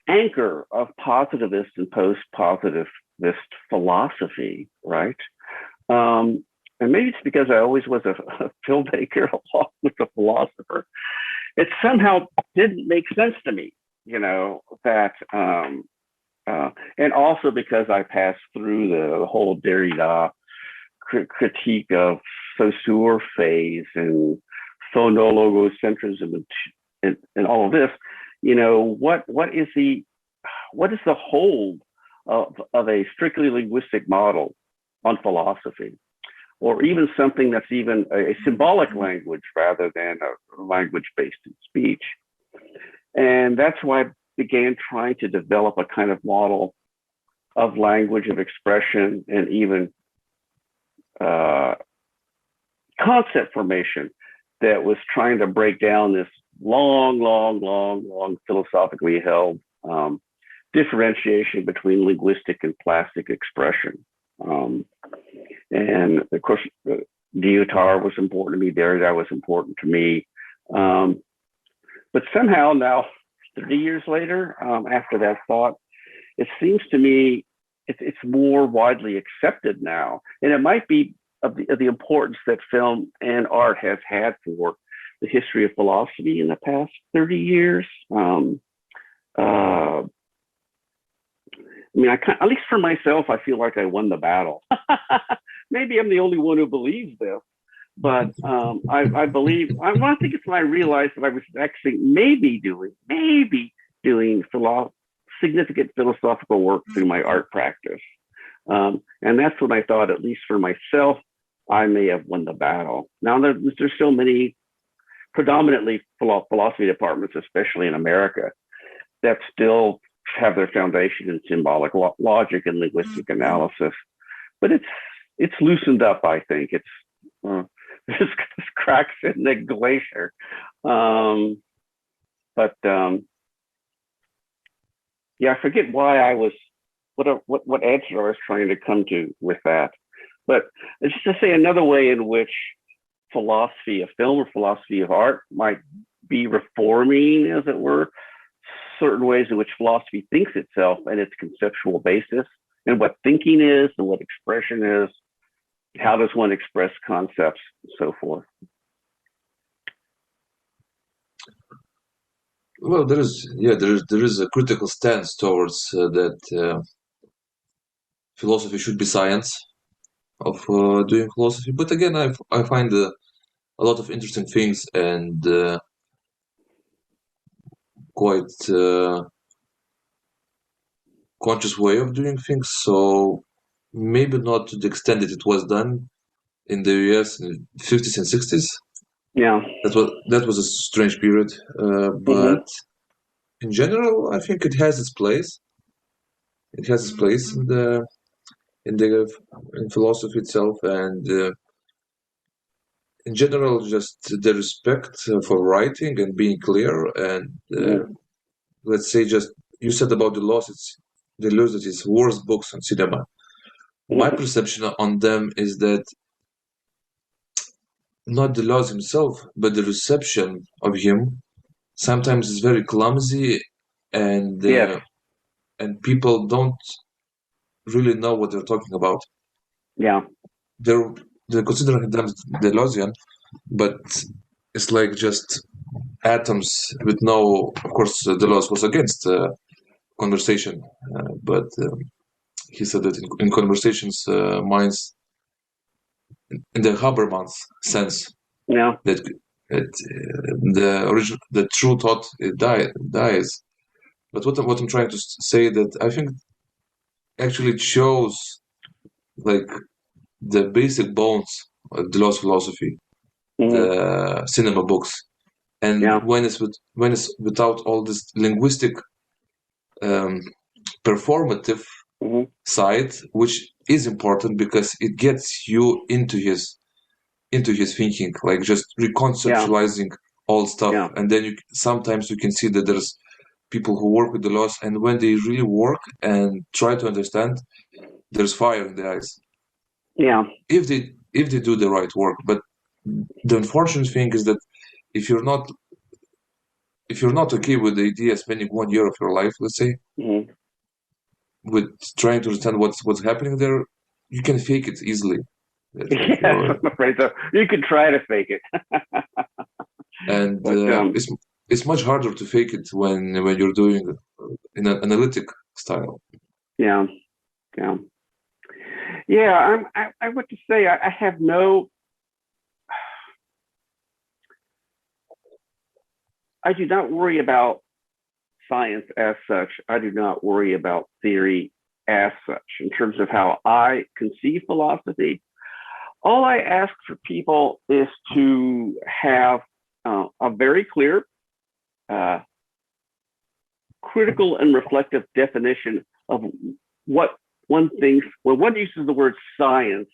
anchor of positivist and post-positivist philosophy, right? And maybe it's because I always was a filmmaker along with a philosopher. It somehow didn't make sense to me, that, and also because I passed through the whole Derrida critique of Saussure phase and phonologocentrism and all of this. What is the hold of a strictly linguistic model on philosophy, or even something that's even a symbolic language rather than a language based in speech? And that's why I began trying to develop a kind of model of language, of expression, and even concept formation that was trying to break down this long philosophically held differentiation between linguistic and plastic expression. And of course, Lyotard was important to me, Derrida was important to me. But somehow now, 30 years later, after that thought, it seems to me it's more widely accepted now. And it might be of the importance that film and art has had for the history of philosophy in the past 30 years. At least for myself, I feel like I won the battle. Maybe I'm the only one who believes this, but I believe, I think it's when I realized that I was actually maybe doing significant philosophical work through my art practice. And that's when I thought, at least for myself, I may have won the battle. Now, there's so many predominantly philosophy departments, especially in America, that still have their foundation in symbolic logic and linguistic analysis. But it's loosened up, I think. It's there's cracks in the glacier. I forget why what answer I was trying to come to with that. But it's just to say another way in which philosophy of film or philosophy of art might be reforming, as it were, certain ways in which philosophy thinks itself and its conceptual basis, and what thinking is and what expression is, how does one express concepts, and so forth. Well, there is a critical stance towards that philosophy should be science of doing philosophy. But again, I find a lot of interesting things and quite conscious way of doing things. So maybe not to the extent that it was done in the US in the 50s and 60s. Yeah, that was a strange period. But in general, I think it has its place. It has its place in philosophy itself, and in general, just the respect for writing and being clear. And let's say, just you said about the laws. It's the laws that is worst books on cinema. My perception on them is that not the laws himself, but the reception of him sometimes is very clumsy, and and people don't really know what they're talking about. Yeah, they're considering them Deleuzian, but it's like just atoms with no. Of course, Deleuze was against conversation, but he said that in conversations, minds, in the Habermas sense, yeah, that The true thought it dies. But what I'm trying to say that I think actually it shows like the basic bones of the lost philosophy, Mm-hmm. the cinema books, and Yeah. when it's without all this linguistic um, performative Mm-hmm. side, which is important because it gets you into his thinking, like just Yeah. reconceptualizing all stuff, Yeah. and then sometimes you can see that there's people who work with the laws, and when they really work and try to understand, there's fire in the eyes Yeah. if they do the right work. But the unfortunate thing is that if you're not if you're not okay with the idea spending 1 year of your life, let's say, Mm-hmm. with trying to understand what's happening there, you can fake it easily. It's like Yes, I'm afraid so. You could try to fake it, and but it's much harder to fake it when you're doing it in an analytic style. yeah, yeah, yeah. I would to say I have no. I do not worry about science as such. I do not worry about theory as such in terms of how I conceive philosophy. All I ask for people is to have a very clear, uh, critical, and reflective definition of what one thinks. When one uses the word science,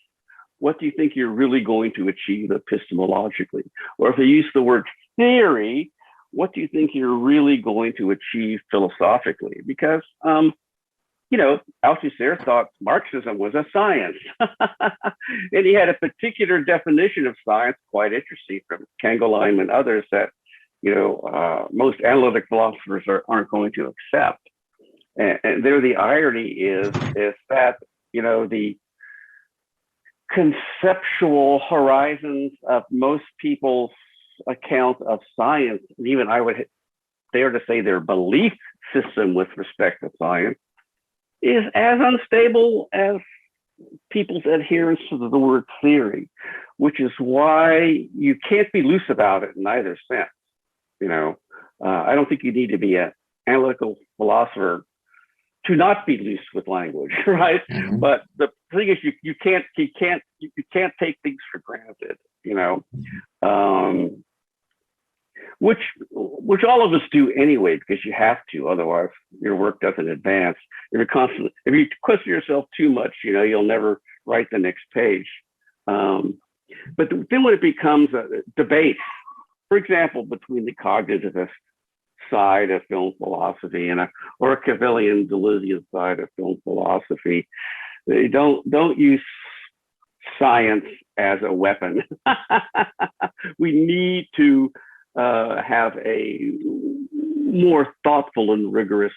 what do you think you're really going to achieve epistemologically? Or if they use the word theory, what do you think you're really going to achieve philosophically? Because Althusser thought Marxism was a science. And he had a particular definition of science, quite interesting, from Kangelheim and others that, most analytic philosophers aren't going to accept. And there the irony is that, the conceptual horizons of most people's account of science, and even I would dare to say their belief system with respect to science, is as unstable as people's adherence to the word theory, which is why you can't be loose about it in either sense. I don't think you need to be an analytical philosopher to not be loose with language, right? Mhm. But the thing is, you can't take things for granted, which all of us do anyway, because you have to, otherwise your work doesn't advance. If you question yourself too much, you'll never write the next page. But then when it becomes a debate, for example, between the cognitivist side of film philosophy and or a Cavillian Deleuzian side of film philosophy, they don't use science as a weapon. We need to have a more thoughtful and rigorous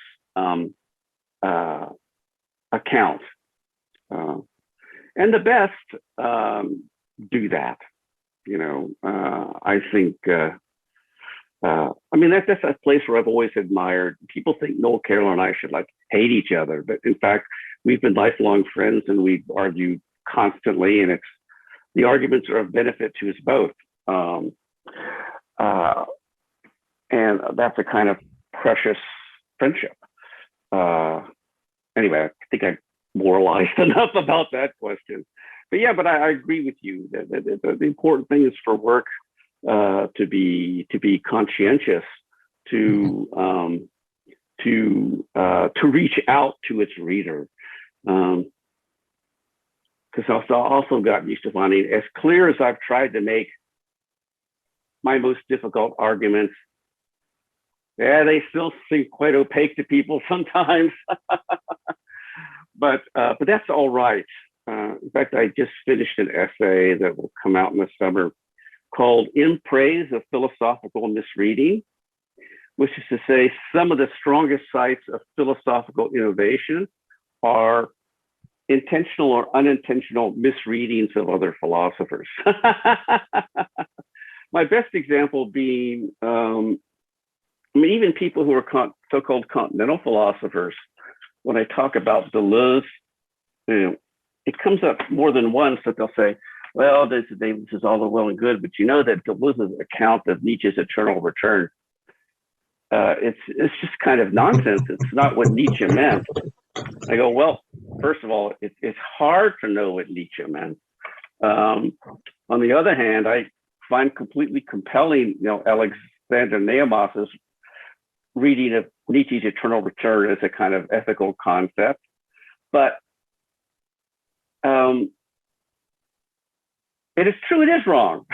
account, and the best do that. I think. That's a place where I've always admired. People think Noel Carroll and I should hate each other, but in fact, we've been lifelong friends and we've argued constantly, and the arguments are of benefit to us both. And that's a kind of precious friendship. Anyway, I think I moralized enough about that question. But I agree with you that the important thing is for work to be conscientious, to reach out to its reader. Because I've also gotten used to finding, as clear as I've tried to make my most difficult arguments, they still seem quite opaque to people sometimes. But that's all right. In fact, I just finished an essay that will come out in the summer called In Praise of Philosophical Misreading, which is to say some of the strongest sites of philosophical innovation are intentional or unintentional misreadings of other philosophers. My best example being, even people who are so-called continental philosophers, when I talk about Deleuze, it comes up more than once that they'll say, Well, this is all well and good, but you know that Deleuze's account of Nietzsche's eternal return, it's just kind of nonsense. It's not what Nietzsche meant. I go, well, first of all, it's hard to know what Nietzsche meant. On the other hand, I find completely compelling, Alexander Nehemiah's reading of Nietzsche's eternal return as a kind of ethical concept. But it is true, it is wrong.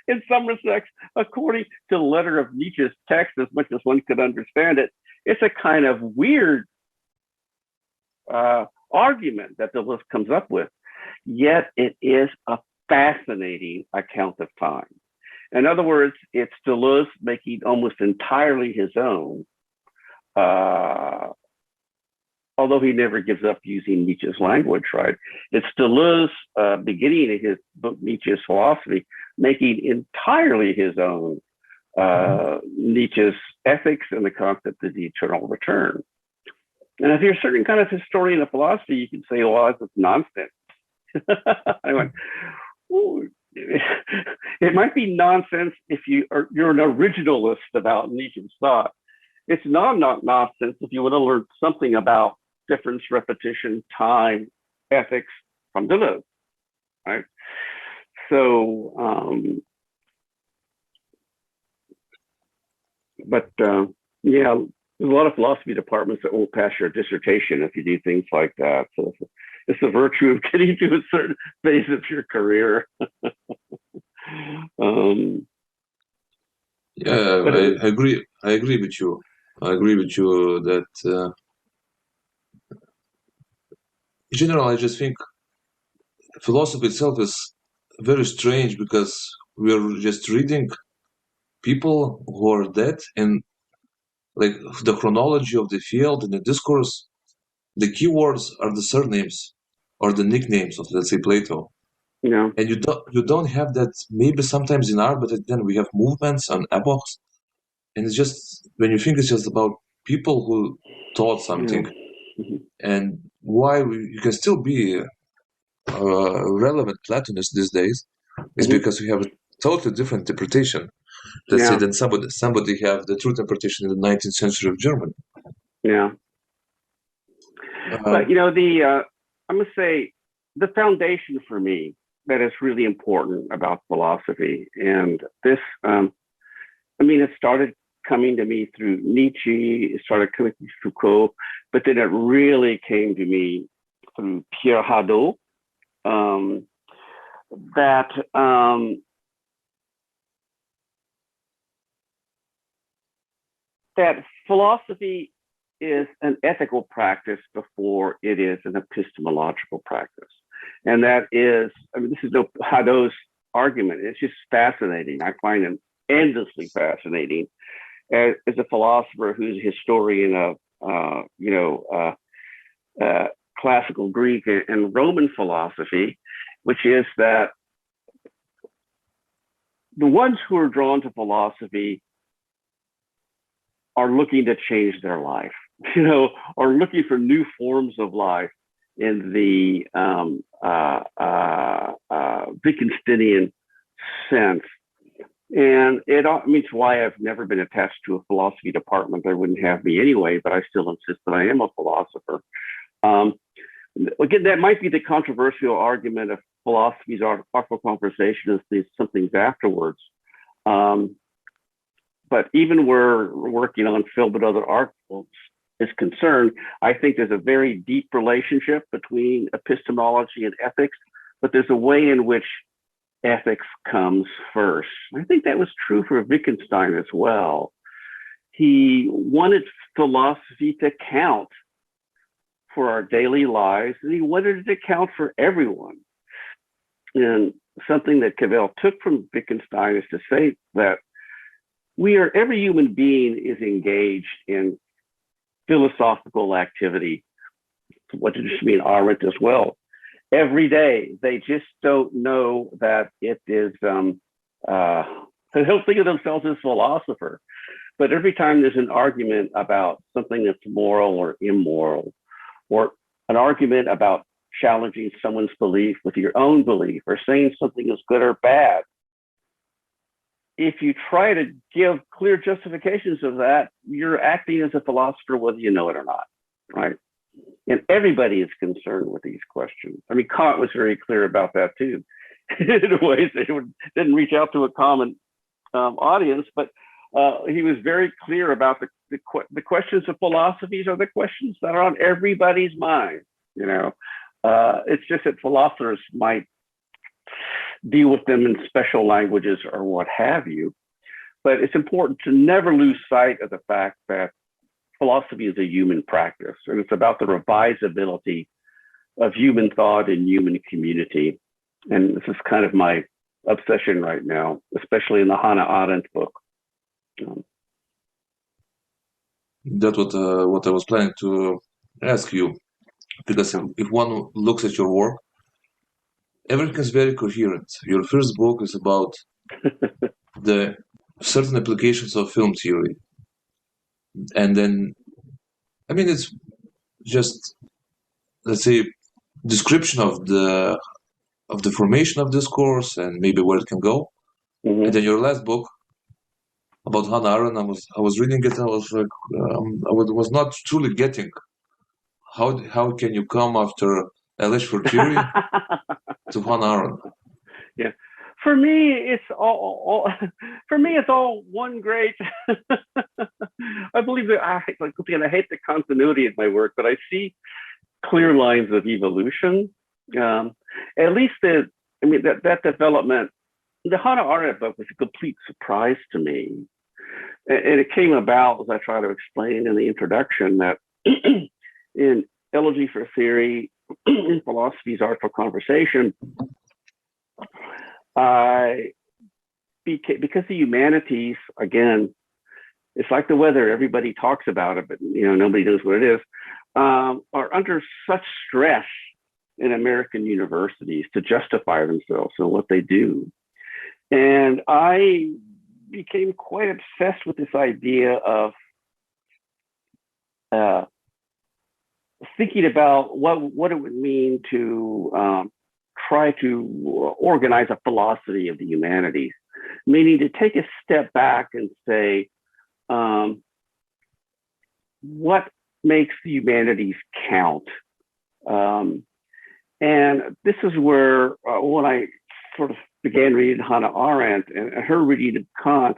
In some respects, according to the letter of Nietzsche's text, as much as one could understand it, it's a kind of weird argument that Deleuze comes up with. Yet it is a fascinating account of time. In other words, it's Deleuze making almost entirely his own, although he never gives up using Nietzsche's language, right? It's Deleuze, beginning in his book, Nietzsche's Philosophy, making entirely his own Nietzsche's ethics and the concept of the eternal return. And if you're a certain kind of historian of philosophy, you can say, well, that's nonsense. I went, ooh. It might be nonsense if you're an originalist about Nietzsche's thought. It's not nonsense if you want to learn something about difference, repetition, time, ethics from Deleuze, right? So, yeah, there's a lot of philosophy departments that won't pass your dissertation if you do things like that. So it's the virtue of getting to a certain phase of your career. Yeah, I agree. I agree with you. I agree with you that in general, I just think philosophy itself is very strange because we're just reading people who are dead, and like the chronology of the field and the discourse, the keywords are the surnames or the nicknames of, let's say, Plato. Yeah. And you don't have that maybe sometimes in art, but then we have movements and epochs, and it's just when you think it's just about people who taught something, and why you can still be a relevant Platonist these days is because we have a totally different interpretation. Let's say than somebody have the true interpretation in the 19th century of Germany. Yeah. But I must say the foundation for me that is really important about philosophy, and this, it started coming to me through Nietzsche, it started coming through Foucault, but then it really came to me through Pierre Hadot, that philosophy is an ethical practice before it is an epistemological practice. And that is, this is Hadot's argument. It's just fascinating. I find him endlessly fascinating as a philosopher who's a historian of, classical Greek and Roman philosophy, which is that the ones who are drawn to philosophy are looking to change their life, are looking for new forms of life in the Wittgensteinian sense. And it's why I've never been attached to a philosophy department. They wouldn't have me anyway, but I still insist that I am a philosopher. Again, that might be the controversial argument of philosophy's artful conversation is these somethings afterwards. But even we're working on film and other art is concerned, I think there's a very deep relationship between epistemology and ethics, but there's a way in which ethics comes first. I think that was true for Wittgenstein as well. He wanted philosophy to count for our daily lives, and he wanted it to count for everyone. And something that Cavell took from Wittgenstein is to say that every human being is engaged in philosophical activity. What does this mean? Arendt as well. Every day, they just don't know that it is. They don't think of themselves as philosopher, but every time there's an argument about something that's moral or immoral, or an argument about challenging someone's belief with your own belief or saying something is good or bad, if you try to give clear justifications of that, you're acting as a philosopher whether you know it or not, right? And everybody is concerned with these questions. I mean, Kant was very clear about that too, in ways that didn't reach out to a common audience, but he was very clear about the questions of philosophies are the questions that are on everybody's mind. You know, it's just that philosophers might deal with them in special languages or what have you. But it's important to never lose sight of the fact that philosophy is a human practice, and it's about the revisability of human thought and human community. And this is kind of my obsession right now, especially in the Hannah Arendt book. That's what I was planning to ask you, because if one looks at your work, everything is very coherent. Your first book is about the certain applications of film theory, and then, I mean, it's just, let's say, description of the formation of discourse and maybe where it can go. Mm-hmm. And then your last book about Hannah Arendt, I was reading it, and I was like, I was not truly getting how can you come after Elish for theory to Hannah Arendt? Yeah, for me it's all for me it's all one great. I believe that I hate the continuity of my work, but I see clear lines of evolution. At least that development. The Hannah Arendt book was a complete surprise to me. And it came about, as I try to explain in the introduction, that in Elegy for Theory, in Philosophy's Art for Conversation, because the humanities, again, it's like the weather, everybody talks about it, but nobody knows what it is, are under such stress in American universities to justify themselves and what they do. And I became quite obsessed with this idea of thinking about what it would mean to try to organize a philosophy of the humanities, meaning to take a step back and say, what makes the humanities count? And this is where when I sort of began reading Hannah Arendt and her reading of Kant,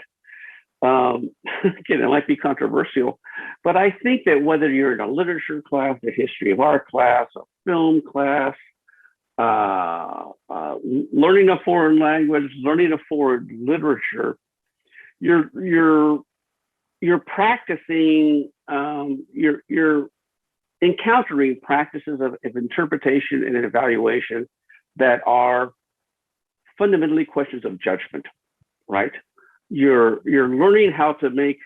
again, it might be controversial, but I think that whether you're in a literature class, a history of art class, a film class, learning a foreign language, learning a foreign literature, you're practicing, you're encountering practices of interpretation and evaluation that are fundamentally questions of judgment, right? You're learning how to make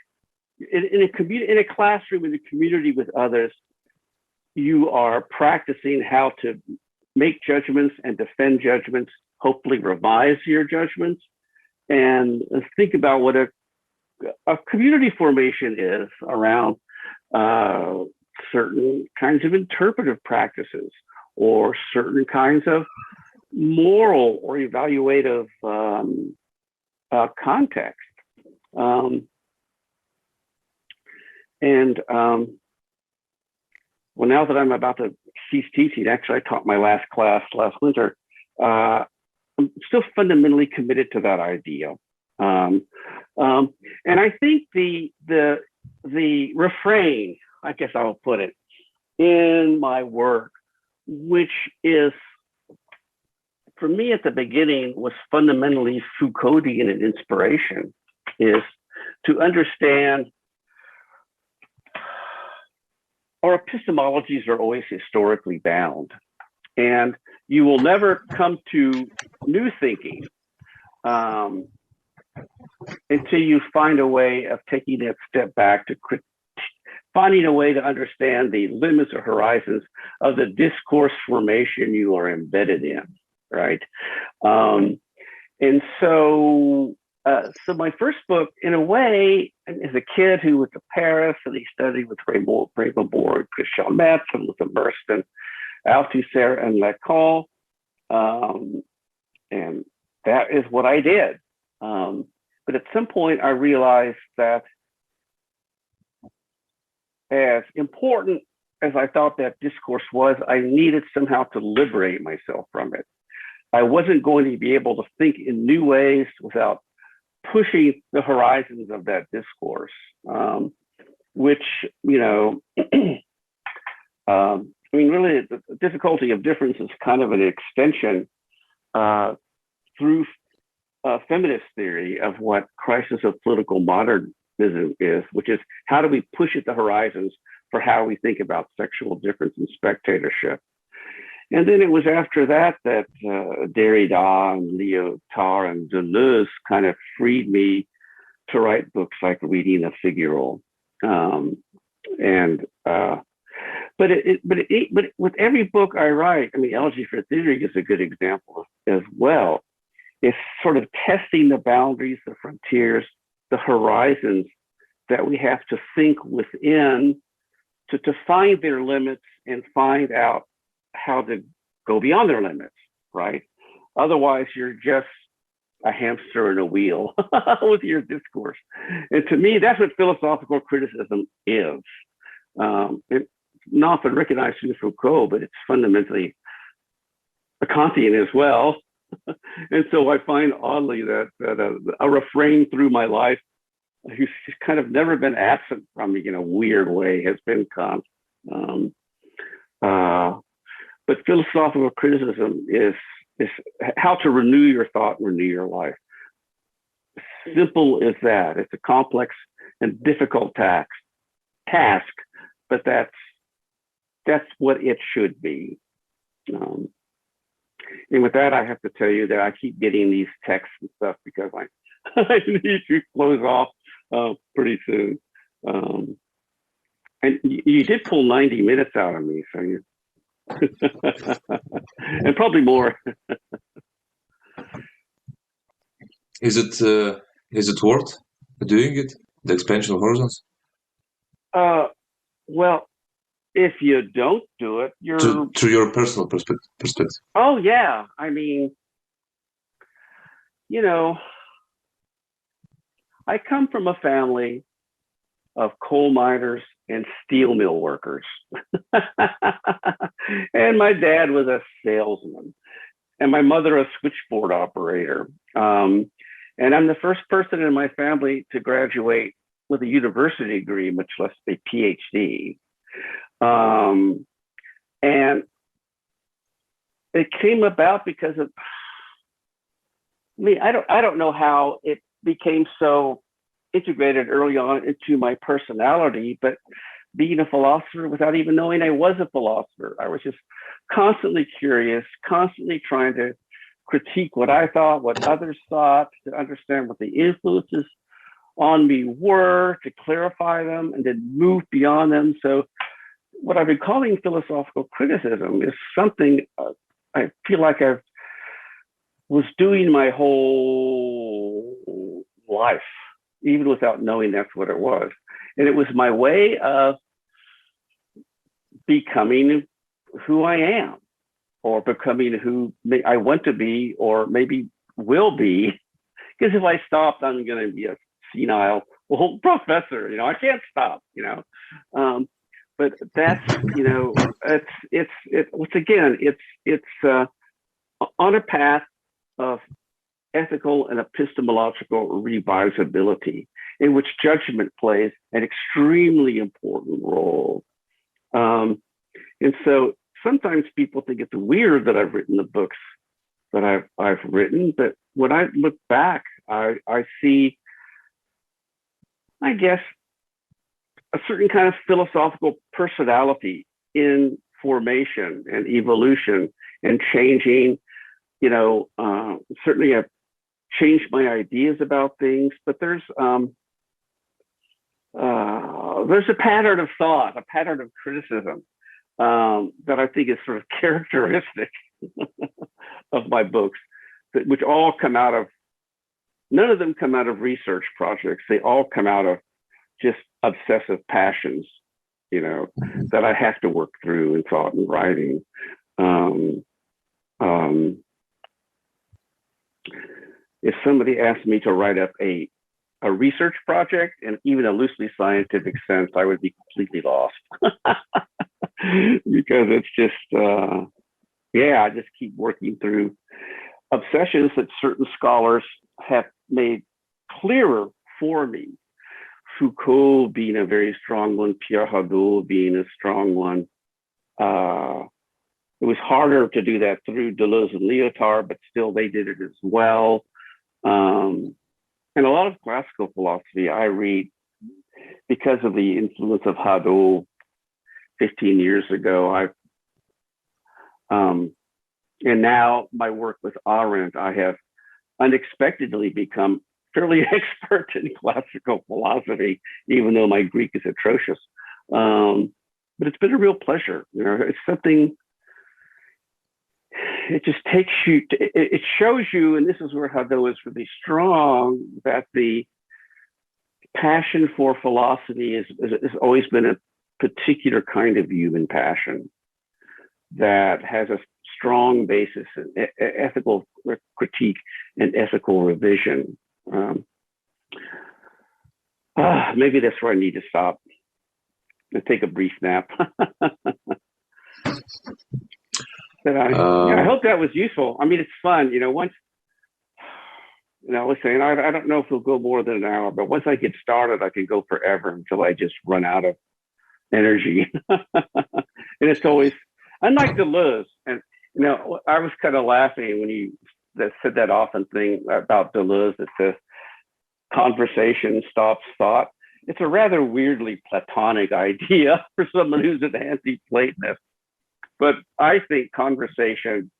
in a classroom, in a community with others, you are practicing how to make judgments and defend judgments, hopefully revise your judgments, and think about what a community formation is around certain kinds of interpretive practices or certain kinds of moral or evaluative context. Well, now that I'm about to cease teaching, actually, I taught my last class last winter. I'm still fundamentally committed to that idea. And I think the refrain, I guess I'll put it, in my work, which is, for me at the beginning, was fundamentally Foucauldian in inspiration, is to understand our epistemologies are always historically bound, and you will never come to new thinking until you find a way of taking that step back to finding a way to understand the limits or horizons of the discourse formation you are embedded in, right? And so my first book, in a way, as a kid who went to Paris and he studied with Raymond Borg, Christian Metz, and was immersed in Althusser and Lacan, and that is what I did. But at some point, I realized that as important as I thought that discourse was, I needed somehow to liberate myself from it. I wasn't going to be able to think in new ways without pushing the horizons of that discourse, which, you know, I mean, really, the difficulty of difference is kind of an extension through feminist theory of what crisis of political modernism is, which is how do we push at the horizons for how we think about sexual difference and spectatorship. And then it was after that that Derrida and Lyotard and Deleuze kind of freed me to write books like Reading the Figural. But with every book I write, I mean, Elegy for Theory is a good example as well. It's sort of testing the boundaries, the frontiers, the horizons that we have to think within to find their limits and find out how to go beyond their limits, right? Otherwise, you're just a hamster in a wheel with your discourse. And to me, that's what philosophical criticism is. It's not often recognized in Foucault, but it's fundamentally a Kantian as well. And so I find oddly that a refrain through my life who's kind of never been absent from me in a weird way has been Kant. But philosophical criticism is how to renew your thought, renew your life. Simple as that. It's a complex and difficult task, but that's what it should be. And with that, I have to tell you that I keep getting these texts and stuff because I need to close off pretty soon. And you did pull 90 minutes out of me, so you and probably more. Is it worth doing it? The expansion of horizons? Well, if you don't do it, you're to your personal perspective. Oh yeah, I mean, you know, I come from a family of coal miners and steel mill workers. And my dad was a salesman and my mother a switchboard operator. And I'm the first person in my family to graduate with a university degree, much less a PhD. And it came about because of, I mean, I don't know how it became so integrated early on into my personality, but being a philosopher without even knowing I was a philosopher, I was just constantly curious, constantly trying to critique what I thought, what others thought, to understand what the influences on me were, to clarify them, and then move beyond them. So what I've been calling philosophical criticism is something I feel like I was doing my whole life, even without knowing that's what it was. And it was my way of becoming who I am, or becoming who I want to be, or maybe will be. Because if I stopped, I'm going to be a senile old professor. You know, I can't stop. You know, but that's, you know, it's on a path of ethical and epistemological revisability, in which judgment plays an extremely important role. And so sometimes people think it's weird that I've written the books that I've written, but when I look back, I see, I guess, a certain kind of philosophical personality in formation and evolution and changing. You know, certainly I've changed my ideas about things, but there's a pattern of thought, a pattern of criticism that I think is sort of characteristic of my books, which all come out of, none of them come out of research projects. They all come out of just obsessive passions that I have to work through in thought and writing. If somebody asked me to write up a research project in even a loosely scientific sense, I would be completely lost because it's just, I just keep working through obsessions that certain scholars have made clearer for me. Foucault being a very strong one, Pierre Hadot being a strong one. It was harder to do that through Deleuze and Lyotard, but still they did it as well. And a lot of classical philosophy I read because of the influence of Hadot 15 years ago. And now my work with Arendt, I have unexpectedly become fairly expert in classical philosophy, even though my Greek is atrocious. But it's been a real pleasure. It's something, it just takes you, it shows you, and this is where Hadot is really strong, that the passion for philosophy has always been a particular kind of human passion that has a strong basis in ethical critique and ethical revision. Maybe that's where I need to stop and take a brief nap. I hope that was useful. I mean, it's fun, once, I was saying, I don't know if it'll go more than an hour, but once I get started, I can go forever until I just run out of energy. And it's always, unlike Deleuze, and, I was kind of laughing when you said that often thing about Deleuze that says, conversation stops thought. It's a rather weirdly Platonic idea for someone who's an anti-Platonist. But I think conversation,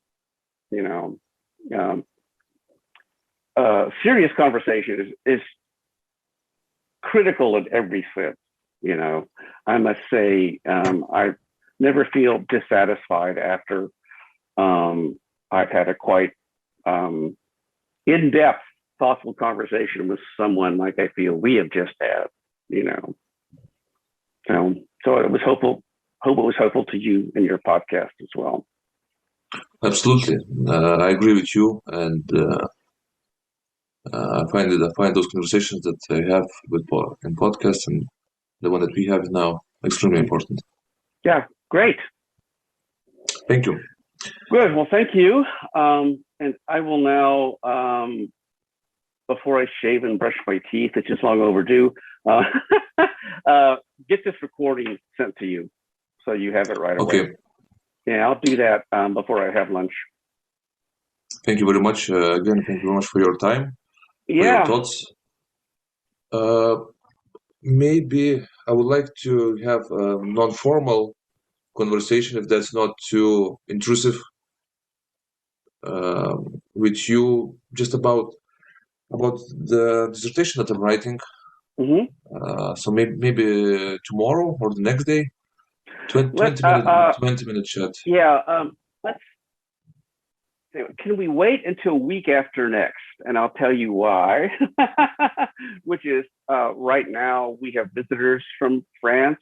serious conversation is critical in every sense. I must say, I never feel dissatisfied after I've had a quite in-depth, thoughtful conversation with someone like I feel we have just had. So it was hopeful. Hope it was helpful to you in your podcast as well. Absolutely, I agree with you, and I find those conversations that I have in podcasts and the one that we have now extremely important. Yeah, great. Thank you. Good. Well, thank you. And I will now, before I shave and brush my teeth, which is long overdue, get this recording sent to you so you have it right away. Okay. Yeah, I'll do that before I have lunch. Thank you very much. Again, thank you very much for your time, for your thoughts. Maybe I would like to have a non-formal conversation, if that's not too intrusive, with you, just about the dissertation that I'm writing. Mm-hmm. So maybe tomorrow or the next day, 20-minute chat. Yeah. Let's. Can we wait until week after next? And I'll tell you why. Which is right now we have visitors from France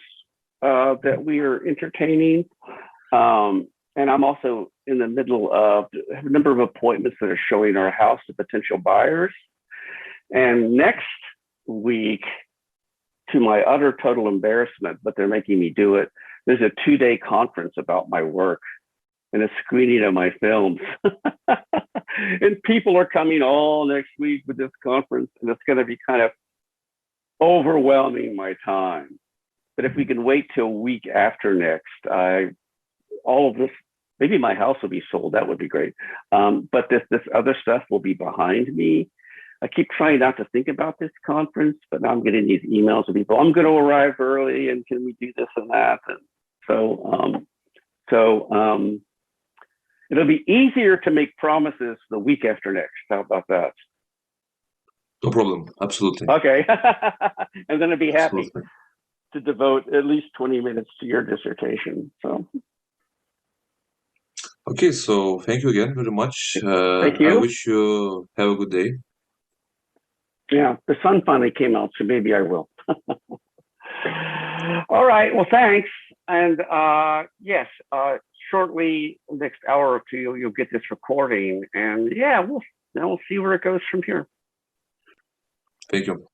that we are entertaining. And I'm also in the middle of a number of appointments that are showing our house to potential buyers. And next week, to my utter total embarrassment, but they're making me do it, there's a 2-day conference about my work and a screening of my films. And people are coming all next week with this conference, and it's going to be kind of overwhelming my time. But if we can wait till week after next, all of this, maybe my house will be sold. That would be great. But this other stuff will be behind me. I keep trying not to think about this conference, but now I'm getting these emails of people. I'm going to arrive early, and can we do this and that? And so it'll be easier to make promises the week after next. How about that? No problem. Absolutely. Okay. And then I'd be happy Absolutely. to devote at least 20 minutes to your dissertation. So. Okay, so thank you again very much. Thank you. I wish you have a good day. Yeah, the sun finally came out, so maybe I will. All right. Well, thanks. And yes, shortly, next hour or two, you'll get this recording, and yeah, we'll see where it goes from here. Thank you.